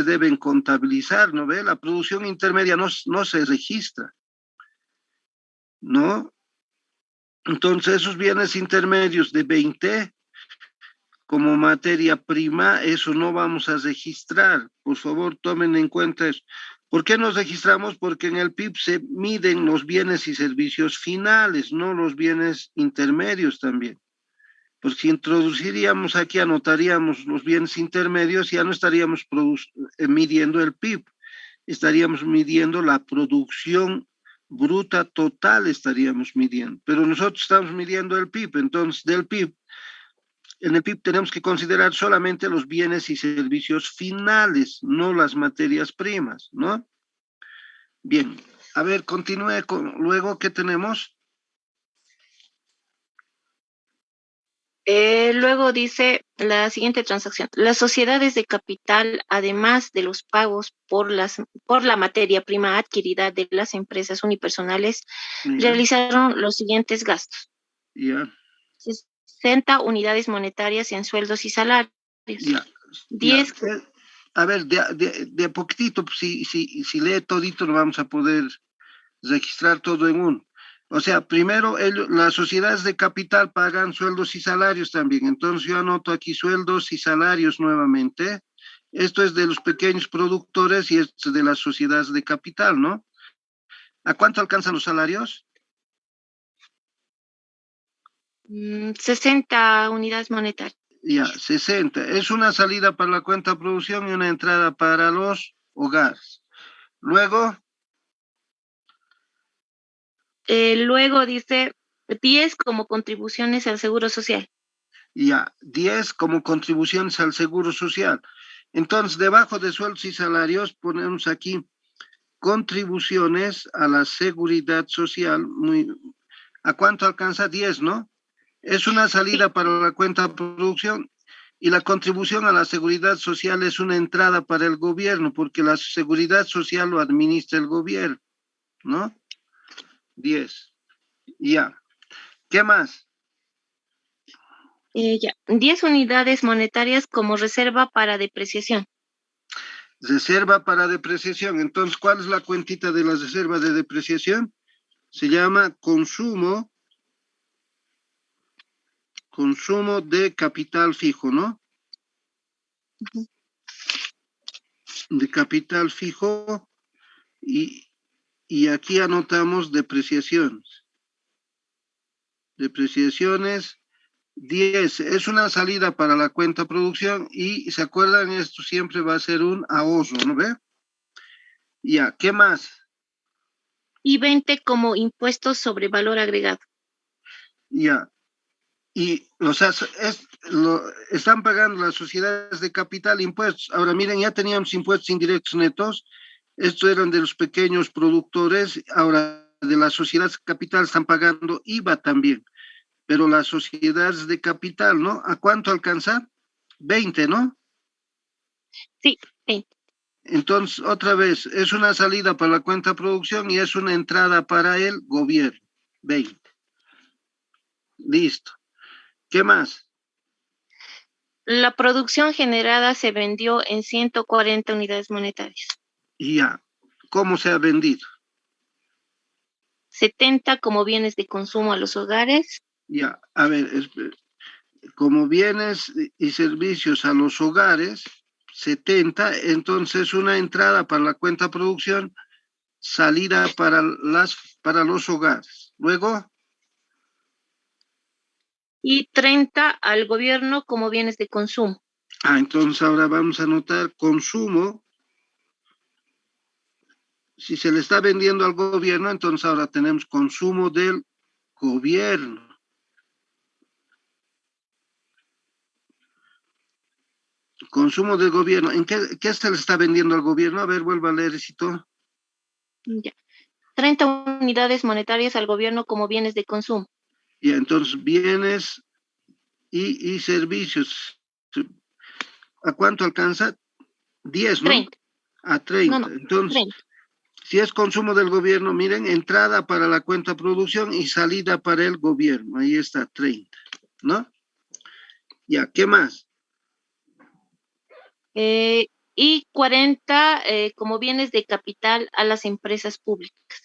Speaker 1: deben contabilizar, ¿no ve? La producción intermedia no se registra, ¿no? Entonces esos bienes intermedios de 20 como materia prima, eso no vamos a registrar. Por favor, tomen en cuenta eso. ¿Por qué nos registramos? Porque en el PIB se miden los bienes y servicios finales, no los bienes intermedios también. Pues si introduciríamos aquí, anotaríamos los bienes intermedios, ya no estaríamos midiendo el PIB, estaríamos midiendo la producción bruta total, estaríamos midiendo. Pero nosotros estamos midiendo el PIB, entonces del PIB en el PIB tenemos que considerar solamente los bienes y servicios finales, no las materias primas, ¿no? Bien, a ver, continúe con, luego, ¿qué tenemos?
Speaker 3: Luego dice la siguiente transacción. Las sociedades de capital, además de los pagos por la materia prima adquirida de las empresas unipersonales,
Speaker 1: Ya,
Speaker 3: realizaron los siguientes gastos.
Speaker 1: ya,
Speaker 3: 60 unidades monetarias en sueldos y salarios.
Speaker 1: ya, ya.
Speaker 3: 10,
Speaker 1: A ver, de a poquitito, pues, si lee todito, lo vamos a poder registrar todo en uno. O sea, primero las sociedades de capital pagan sueldos y salarios también. Entonces yo anoto aquí sueldos y salarios nuevamente. Esto es de los pequeños productores y es de las sociedades de capital, ¿no? ¿A cuánto alcanzan los salarios?
Speaker 3: 60 unidades monetarias.
Speaker 1: Ya, 60. Es una salida para la cuenta de producción y una entrada para los hogares. Luego,
Speaker 3: Luego dice 10 como contribuciones al seguro social.
Speaker 1: ya, 10 como contribuciones al seguro social. Entonces, debajo de sueldos y salarios ponemos aquí contribuciones a la seguridad social. ¿A cuánto alcanza? 10, ¿no? Es una
Speaker 3: Sí,
Speaker 1: salida para la cuenta de producción y la contribución a la seguridad social es una entrada para el gobierno, porque la seguridad social lo administra el gobierno, ¿no? 10. Ya. ¿Qué más?
Speaker 3: ya. 10 unidades monetarias como reserva para depreciación.
Speaker 1: Reserva para depreciación. Entonces, ¿cuál es la cuentita de la reserva de depreciación? Se llama consumo de capital fijo, ¿no?
Speaker 3: Ujú.
Speaker 1: De capital fijo y, y aquí anotamos depreciaciones. Depreciaciones 10. Es una salida para la cuenta producción y se acuerdan, esto siempre va a ser un ahorro, ¿no ve? Ya, ¿qué más?
Speaker 3: Y 20 como impuestos sobre valor agregado.
Speaker 1: Ya, y o sea, están pagando las sociedades de capital impuestos. Ahora miren, ya teníamos impuestos indirectos netos, estos eran de los pequeños productores, ahora de las sociedades de capital están pagando IVA también, pero las sociedades de capital, ¿no? ¿A cuánto alcanza? 20, ¿no?
Speaker 3: Sí, 20.
Speaker 1: Entonces, otra vez, es una salida para la cuenta de producción y es una entrada para el gobierno. 20. Listo. ¿Qué más?
Speaker 3: La producción generada se vendió en 140 unidades monetarias.
Speaker 1: Y ya. ¿Cómo se ha vendido?
Speaker 3: 70 como bienes de consumo a los hogares.
Speaker 1: Ya. A ver, como bienes y servicios a los hogares, 70, entonces una entrada para la cuenta de producción, salida para los hogares. Luego,
Speaker 3: Y 30 al gobierno como bienes de consumo.
Speaker 1: entonces ahora vamos a anotar consumo. Si se le está vendiendo al gobierno, entonces ahora tenemos consumo del gobierno. Consumo del gobierno. ¿En qué se le está vendiendo al gobierno? A ver, vuelva a leer, Cito.
Speaker 3: Ya. 30 unidades monetarias al gobierno como bienes de consumo.
Speaker 1: Ya, entonces, bienes y servicios. ¿A cuánto alcanza? 10, ¿no?
Speaker 3: 30.
Speaker 1: A
Speaker 3: No,
Speaker 1: 30.
Speaker 3: no,
Speaker 1: Entonces,
Speaker 3: 30.
Speaker 1: si es consumo del gobierno, miren, entrada para la cuenta producción y salida para el gobierno. Ahí está, 30, ¿no? Ya, ¿qué más?
Speaker 3: Y 40 como bienes de capital a las empresas públicas.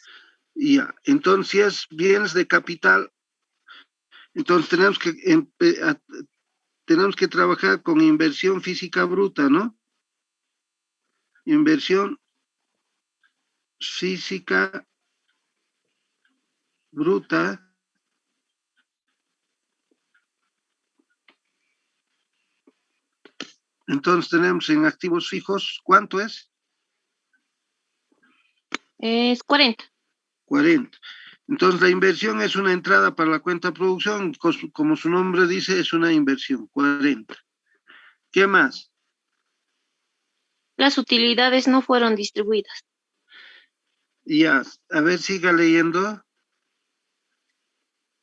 Speaker 1: Ya, entonces, si es bienes de capital, entonces tenemos que trabajar con inversión física bruta, ¿no? Inversión física bruta. Entonces tenemos en activos fijos, ¿cuánto es?
Speaker 3: Es 40.
Speaker 1: 40. Entonces la inversión es una entrada para la cuenta de producción, como su nombre dice, es una inversión, 40. ¿Qué más?
Speaker 3: Las utilidades no fueron distribuidas.
Speaker 1: Ya, a ver, siga leyendo.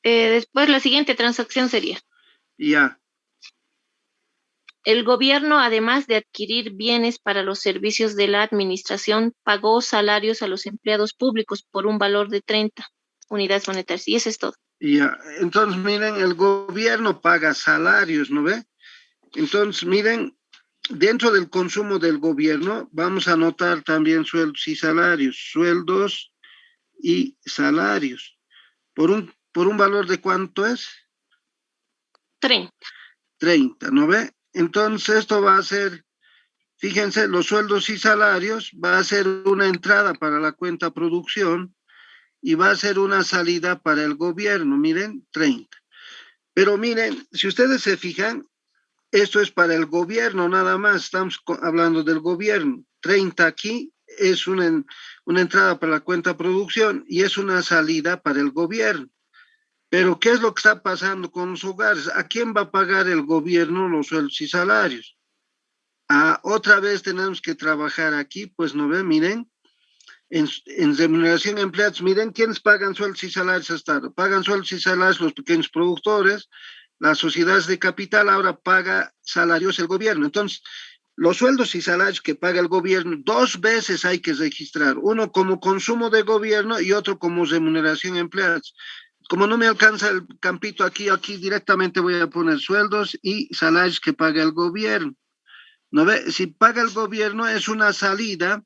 Speaker 3: Después la siguiente transacción sería,
Speaker 1: Ya,
Speaker 3: el gobierno, además de adquirir bienes para los servicios de la administración, pagó salarios a los empleados públicos por un valor de 30 unidades monetarias. Y eso es todo.
Speaker 1: ya. Entonces, miren, el gobierno paga salarios, ¿no ve? Entonces, miren, dentro del consumo del gobierno vamos a anotar también sueldos y salarios, sueldos y salarios. ¿Por un valor de cuánto es?
Speaker 3: 30.
Speaker 1: 30, ¿no ve? Entonces esto va a ser, fíjense, los sueldos y salarios va a ser una entrada para la cuenta producción y va a ser una salida para el gobierno, miren, 30. Pero miren, si ustedes se fijan, esto es para el gobierno nada más, estamos hablando del gobierno. 30 aquí es una entrada para la cuenta producción y es una salida para el gobierno. Pero ¿qué es lo que está pasando con los hogares? ¿A quién va a pagar el gobierno los sueldos y salarios? Otra vez tenemos que trabajar aquí, pues no ven, miren, en remuneración de empleados, miren quiénes pagan sueldos y salarios hasta ahora. Pagan sueldos y salarios los pequeños productores, las sociedades de capital, ahora paga salarios el gobierno. Entonces, los sueldos y salarios que paga el gobierno, dos veces hay que registrar, uno como consumo de gobierno y otro como remuneración de empleados. Como no me alcanza el campito aquí directamente voy a poner sueldos y salarios que paga el gobierno. ¿No ve? Si paga el gobierno es una salida,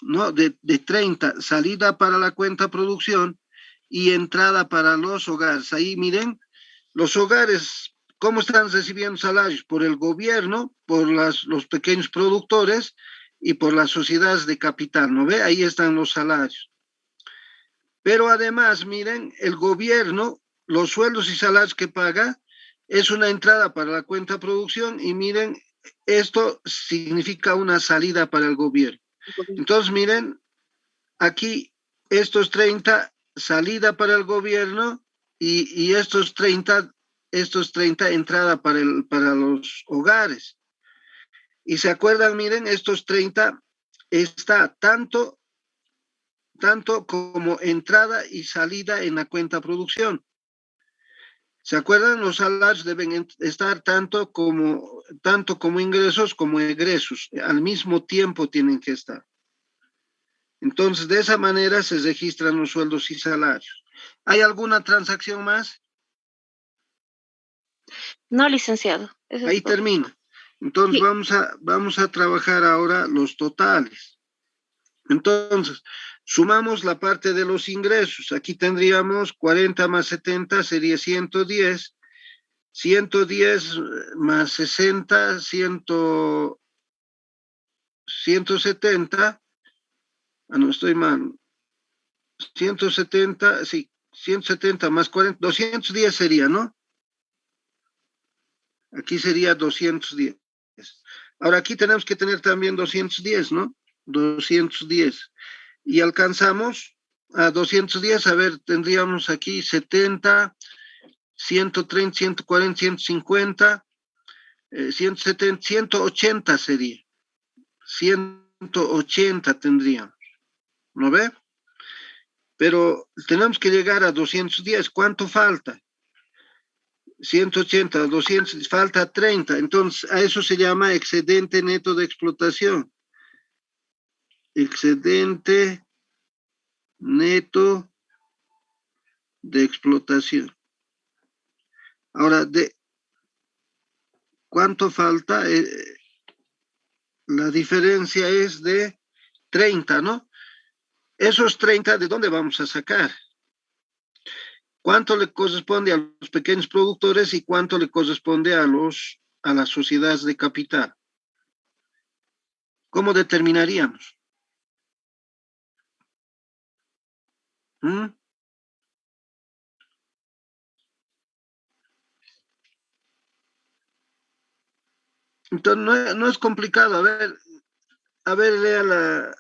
Speaker 1: ¿no? De 30, salida para la cuenta producción y entrada para los hogares. Ahí miren, los hogares, ¿cómo están recibiendo salarios? Por el gobierno, por los pequeños productores y por las sociedades de capital, ¿no ve? Ahí están los salarios. Pero además, miren, el gobierno, los sueldos y salarios que paga es una entrada para la cuenta producción y miren, esto significa una salida para el gobierno. Entonces, miren, aquí estos 30 salida para el gobierno y estos 30 entrada para los hogares. Y se acuerdan, miren, estos 30 está tanto como entrada y salida en la cuenta producción. ¿Se acuerdan? Los salarios deben estar tanto como ingresos como egresos. Al mismo tiempo tienen que estar. Entonces, de esa manera se registran los sueldos y salarios. ¿Hay alguna transacción más?
Speaker 3: No, licenciado. Eso es
Speaker 1: Ahí
Speaker 3: todo.
Speaker 1: termina. Entonces,
Speaker 3: Sí.
Speaker 1: vamos a trabajar ahora los totales. Entonces, sumamos la parte de los ingresos. Aquí tendríamos 40 más 70 sería 110. 110 más 60, 170. No estoy mal. 170, sí, 170 más 40, 210 sería, ¿no? Aquí sería 210. Ahora aquí tenemos que tener también 210, ¿no? 210. Y alcanzamos a 210, a ver, tendríamos aquí 70, 130, 140, 150. 170, 180 sería. 180 tendríamos, ¿no ve? Pero tenemos que llegar a 210. ¿Cuánto falta? 180, 200, falta 30. Entonces, a eso se llama excedente neto de explotación. Excedente neto de explotación. Ahora, ¿cuánto falta? La diferencia es de 30, ¿no? Esos 30, ¿de dónde vamos a sacar? ¿Cuánto le corresponde a los pequeños productores y cuánto le corresponde a las sociedades de capital? ¿Cómo determinaríamos? ¿Mm? Entonces, no es complicado. A ver, lea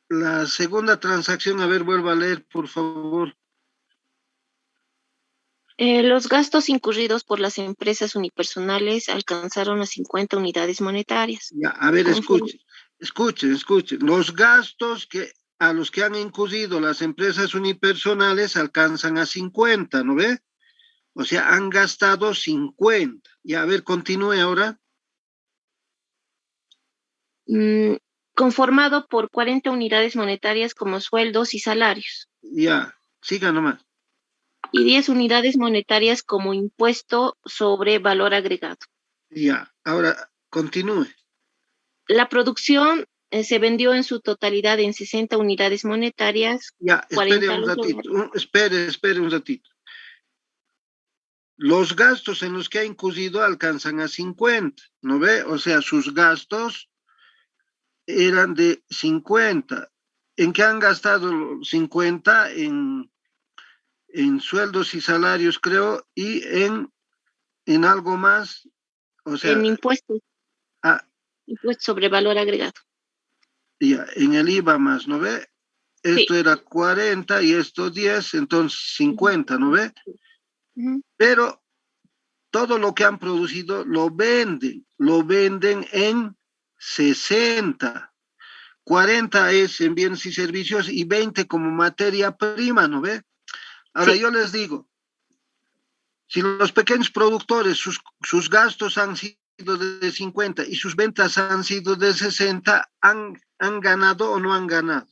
Speaker 1: la segunda transacción. A ver, vuelva a leer, por favor.
Speaker 3: Los gastos incurridos por las empresas unipersonales alcanzaron las 50 unidades monetarias.
Speaker 1: Ya, a ver, escuche. Los gastos a los que han incurrido las empresas unipersonales alcanzan a 50, ¿no ve? O sea, han gastado 50. Ya, a ver, continúe ahora.
Speaker 3: Mm, conformado por 40 unidades monetarias como sueldos y salarios,
Speaker 1: Ya, siga nomás.
Speaker 3: y 10 unidades monetarias como impuesto sobre valor agregado.
Speaker 1: Ya, ahora continúe.
Speaker 3: La producción se vendió en su totalidad en 60 unidades monetarias,
Speaker 1: Ya, espere
Speaker 3: 40 a
Speaker 1: un
Speaker 3: los
Speaker 1: ratito.
Speaker 3: hogares.
Speaker 1: Espere un ratito. Los gastos en los que ha incurrido alcanzan a 50, ¿no ve? O sea, sus gastos eran de 50. ¿En qué han gastado los 50? En sueldos y salarios, creo, y en algo más, o sea,
Speaker 3: En impuestos,
Speaker 1: ah,
Speaker 3: impuesto sobre valor agregado.
Speaker 1: ya, en el IVA más, ¿no ve?
Speaker 3: Sí.
Speaker 1: Esto era 40 y esto 10, entonces 50, ¿no ve?
Speaker 3: Ujú.
Speaker 1: Pero todo lo que han producido lo venden en 60. 40 es en bienes y servicios y 20 como materia prima, ¿no ve? Ahora
Speaker 3: Sí.
Speaker 1: yo les digo, si los pequeños productores, sus gastos han sido de 50 y sus ventas han sido de 60, ¿han ganado o no han ganado?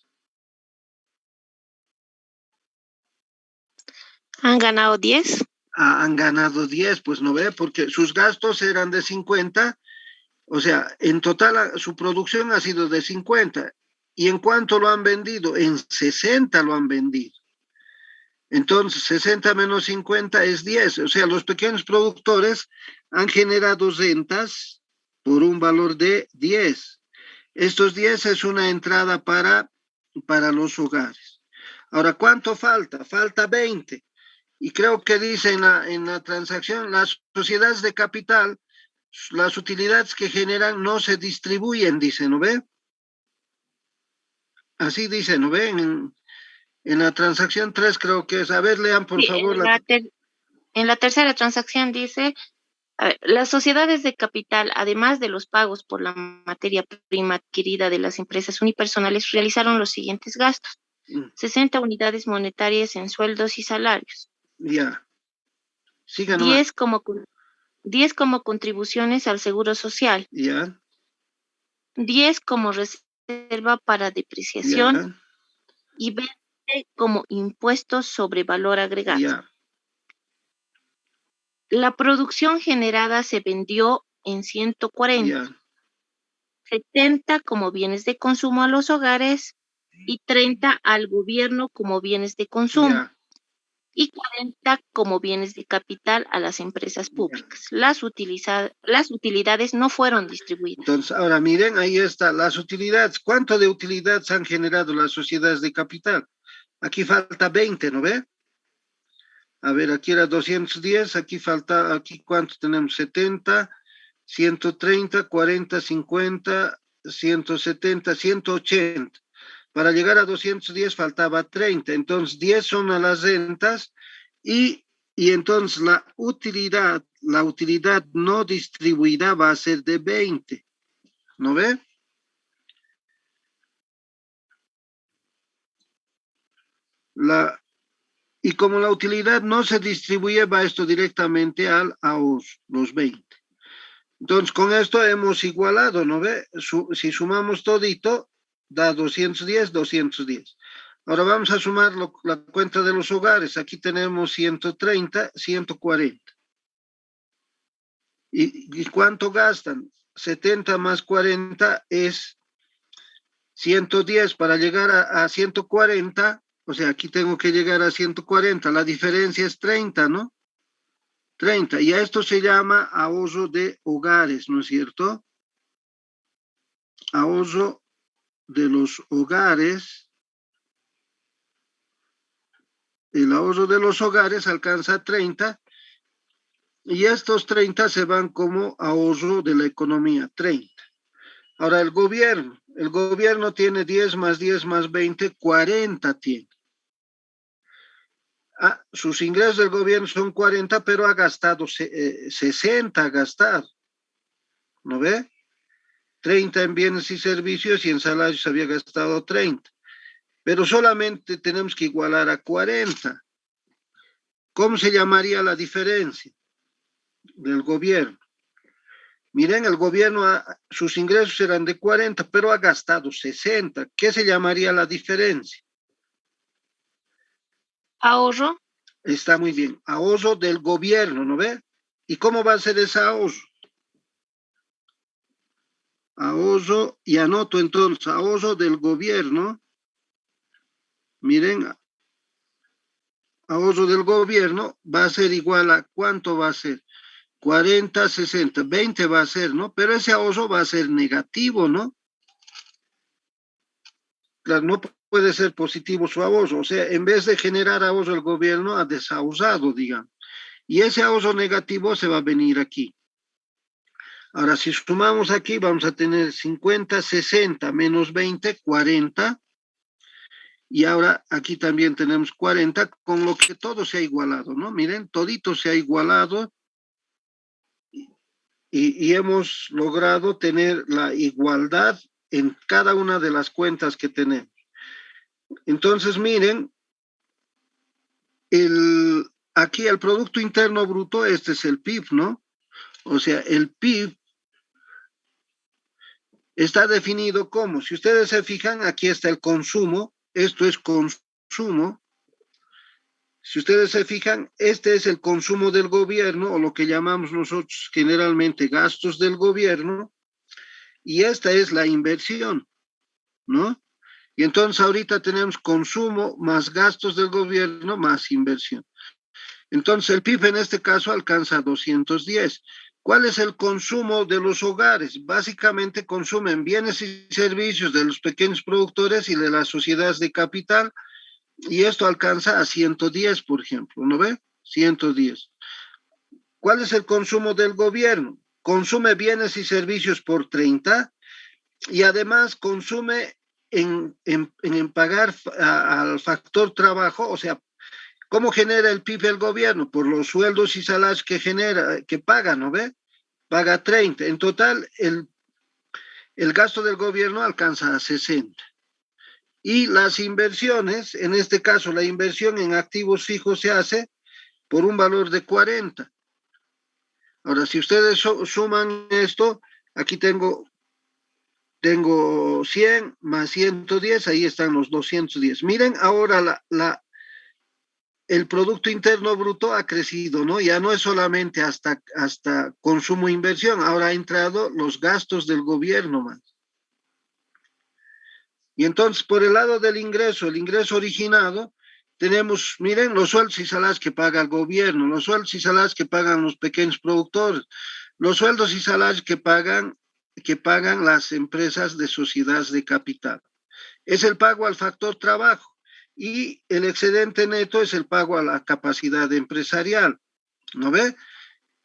Speaker 3: Han ganado 10.
Speaker 1: Han ganado 10, pues no ve, porque sus gastos eran de 50. O sea, en total su producción ha sido de 50. ¿Y en cuánto lo han vendido? En 60 lo han vendido. Entonces, 60 menos 50 es 10. O sea, los pequeños productores han generado rentas por un valor de 10. Estos 10 es una entrada para los hogares. Ahora, ¿cuánto falta? Falta 20. Y creo que dice en la transacción, las sociedades de capital, las utilidades que generan no se distribuyen, dice, ¿no ve? Así dice, ¿no ve? En la transacción 3 creo que es. A ver, lean por
Speaker 3: Sí,
Speaker 1: favor
Speaker 3: en la tercera transacción dice, a ver, las sociedades de capital, además de los pagos por la materia prima adquirida de las empresas unipersonales, realizaron los siguientes gastos:
Speaker 1: Mm,
Speaker 3: 60 unidades monetarias en sueldos y salarios,
Speaker 1: ya, siga nomás.
Speaker 3: 10 como, 10 como contribuciones al seguro social,
Speaker 1: Ya,
Speaker 3: 10 como reserva para depreciación
Speaker 1: ya,
Speaker 3: y 20 como impuestos sobre valor agregado.
Speaker 1: ya,
Speaker 3: La producción generada se vendió en 140,
Speaker 1: ya,
Speaker 3: 70 como bienes de consumo a los hogares y 30 al gobierno como bienes de consumo
Speaker 1: ya,
Speaker 3: y 40 como bienes de capital a las empresas
Speaker 1: ya.
Speaker 3: públicas. Las utilidades no fueron distribuidas.
Speaker 1: Entonces, ahora miren, ahí está, las utilidades. ¿Cuánto de utilidades han generado las sociedades de capital? Aquí falta 20, ¿no ve? A ver, aquí era 210, aquí falta, aquí cuánto tenemos, 70, 130, 40, 50, 170, 180. Para llegar a 210 faltaba 30, entonces 10 son a las rentas y, y entonces la utilidad no distribuida va a ser de 20, ¿no ve? Y como la utilidad no se distribuye, va esto directamente al ahorro, los 20. Entonces, con esto hemos igualado, ¿no ve? Si sumamos todito, da 210, 210. Ahora vamos a sumar la cuenta de los hogares. Aquí tenemos 130, 140. ¿Y cuánto gastan? 70 más 40 es 110 para llegar a 140. O sea, aquí tengo que llegar a 140. La diferencia es 30, ¿no? 30. Y a esto se llama ahorro de hogares, ¿no es cierto? Ahorro de los hogares. El ahorro de los hogares alcanza 30 y estos 30 se van como ahorro de la economía, 30. Ahora el gobierno tiene 10 más 10 más 20, 40 tiene. Sus ingresos del gobierno son 40, pero ha gastado 60, ha gastado, ¿no ve? 30 en bienes y servicios y en salarios había gastado 30. Pero solamente tenemos que igualar a 40. ¿Cómo se llamaría la diferencia del gobierno? Miren, el gobierno, sus ingresos eran de 40, pero ha gastado 60. ¿Qué se llamaría la diferencia?
Speaker 3: Ahorro.
Speaker 1: Está muy bien. Ahorro del gobierno, ¿no ve? ¿Y cómo va a ser ese ahorro? Ahorro, y anoto entonces, ahorro del gobierno. Miren, ahorro del gobierno va a ser igual a, ¿cuánto va a ser? 40, 60, 20 va a ser, ¿no? Pero ese ahorro va a ser negativo, ¿no? Claro, no puede ser positivo su ahorro. O sea, en vez de generar ahorro, el gobierno ha desahuciado, digamos. Y ese ahorro negativo se va a venir aquí. Ahora, si sumamos aquí, vamos a tener 50, 60 menos 20, 40. Y ahora aquí también tenemos 40, con lo que todo se ha igualado, ¿no? Miren, todito se ha igualado y hemos logrado tener la igualdad en cada una de las cuentas que tenemos. Entonces, miren, aquí el Producto Interno Bruto, este es el PIB, ¿no? O sea, el PIB está definido como, si ustedes se fijan, aquí está el consumo, esto es consumo. Si ustedes se fijan, este es el consumo del gobierno, o lo que llamamos nosotros generalmente gastos del gobierno, y esta es la inversión, ¿no? Y entonces ahorita tenemos consumo más gastos del gobierno más inversión. Entonces el PIB en este caso alcanza 210. ¿Cuál es el consumo de los hogares? Básicamente consumen bienes y servicios de los pequeños productores y de las sociedades de capital, y esto alcanza a 110, por ejemplo, ¿no ve? 110. ¿Cuál es el consumo del gobierno? Consume bienes y servicios por 30 y además consume en pagar al factor trabajo, o sea, ¿cómo genera el PIB el gobierno? Por los sueldos y salarios que genera, que paga, ¿no ve? Paga 30. En total, el gasto del gobierno alcanza a 60. Y las inversiones, en este caso, la inversión en activos fijos se hace por un valor de 40. Ahora, si ustedes suman esto, aquí tengo 100 más 110, ahí están los 210. Miren, ahora el Producto Interno Bruto ha crecido, ¿no? Ya no es solamente hasta consumo e inversión, ahora ha entrado los gastos del gobierno más. Y entonces, por el lado del ingreso, el ingreso originado, tenemos, miren, los sueldos y salarios que paga el gobierno, los sueldos y salarios que pagan los pequeños productores, los sueldos y salarios que pagan las empresas de sociedades de capital. Es el pago al factor trabajo y el excedente neto es el pago a la capacidad empresarial, ¿no ve?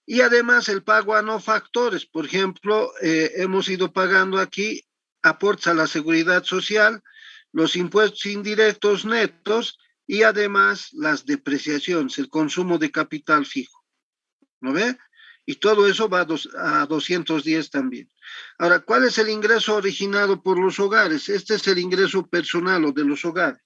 Speaker 1: Y además el pago a no factores. Por ejemplo, hemos ido pagando aquí aportes a la seguridad social, los impuestos indirectos netos y además las depreciaciones, el consumo de capital fijo, ¿no ve? Y todo eso va a 210 también. Ahora, ¿cuál es el ingreso originado por los hogares? Este es el ingreso personal o de los hogares.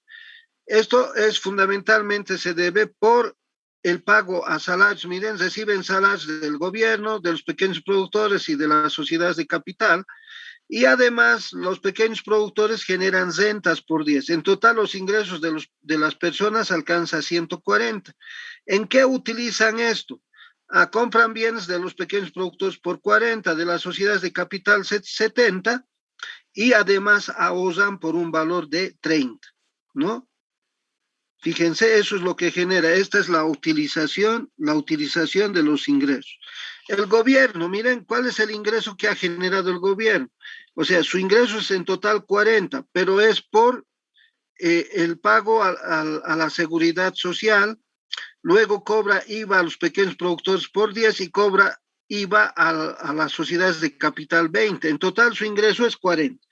Speaker 1: Esto es fundamentalmente se debe por el pago a salarios. Miren, reciben salarios del gobierno, de los pequeños productores y de las sociedades de capital. Y además, los pequeños productores generan rentas por 10. En total, los ingresos de las personas alcanzan 140. ¿En qué utilizan esto? Compran bienes de los pequeños productores por 40, de las sociedades de capital 70, y además ahorran por un valor de 30, ¿no? Fíjense, eso es lo que genera. Esta es la utilización de los ingresos. El gobierno, miren, ¿cuál es el ingreso que ha generado el gobierno? O sea, su ingreso es en total 40, pero es por el pago a la seguridad social, luego cobra IVA a los pequeños productores por 10 y cobra IVA a las sociedades de capital 20. En total su ingreso es 40.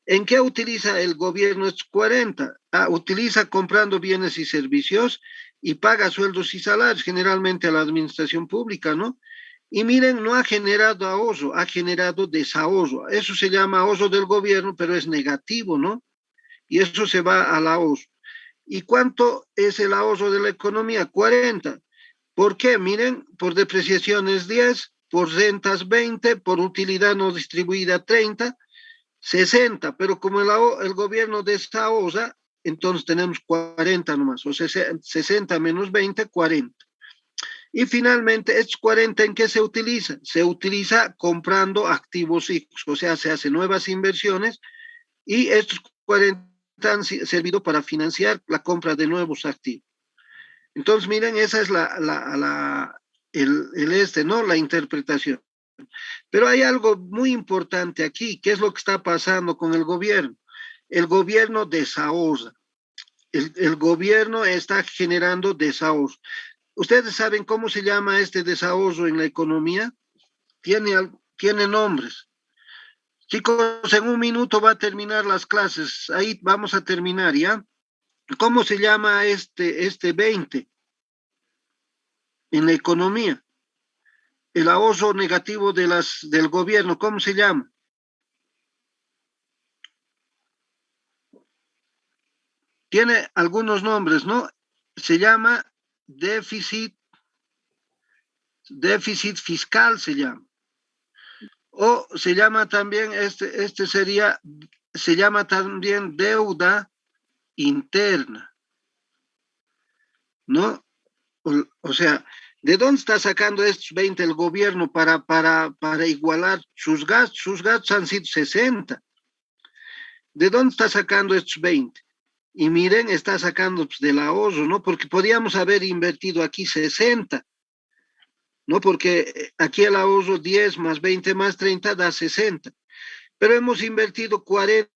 Speaker 1: ¿En qué utiliza el gobierno estos 40? Utiliza comprando bienes y servicios y paga sueldos y salarios, generalmente a la administración pública, ¿no? Y miren, no ha generado ahorro, ha generado desahorro. Eso se llama ahorro del gobierno, pero es negativo, ¿no? Y eso se va al ahorro. ¿Y cuánto es el ahorro de la economía? 40. ¿Por qué? Miren, por depreciaciones 10, por rentas 20, por utilidad no distribuida 30, 60, pero como el gobierno desahorra, entonces tenemos 40 nomás, o sea, 60 menos 20, 40. Y finalmente, estos 40, ¿en qué se utiliza? Se utiliza comprando activos fijos, o sea, se hacen nuevas inversiones y estos 40 han servido para financiar la compra de nuevos activos. Entonces, miren, esa es ¿no? La interpretación. Pero hay algo muy importante aquí, ¿qué es lo que está pasando con el gobierno? El gobierno desahorra, el gobierno está generando desahorro. ¿Ustedes saben cómo se llama este desahorro en la economía? Tiene nombres. Chicos, en un minuto va a terminar las clases, ahí vamos a terminar, ¿ya? ¿Cómo se llama este 20 en la economía? El ahorro negativo del gobierno, ¿cómo se llama? Tiene algunos nombres, ¿no? Se llama déficit, déficit fiscal se llama. O se llama también, se llama también deuda interna, ¿no? O sea, ¿de dónde está sacando estos 20 el gobierno para igualar sus gastos? Sus gastos han sido 60. ¿De dónde está sacando estos 20? Y miren, está sacando pues, del ahorro, ¿no? Porque podíamos haber invertido aquí 60, ¿no? Porque aquí el ahorro 10 más 20 más 30 da 60. Pero hemos invertido 40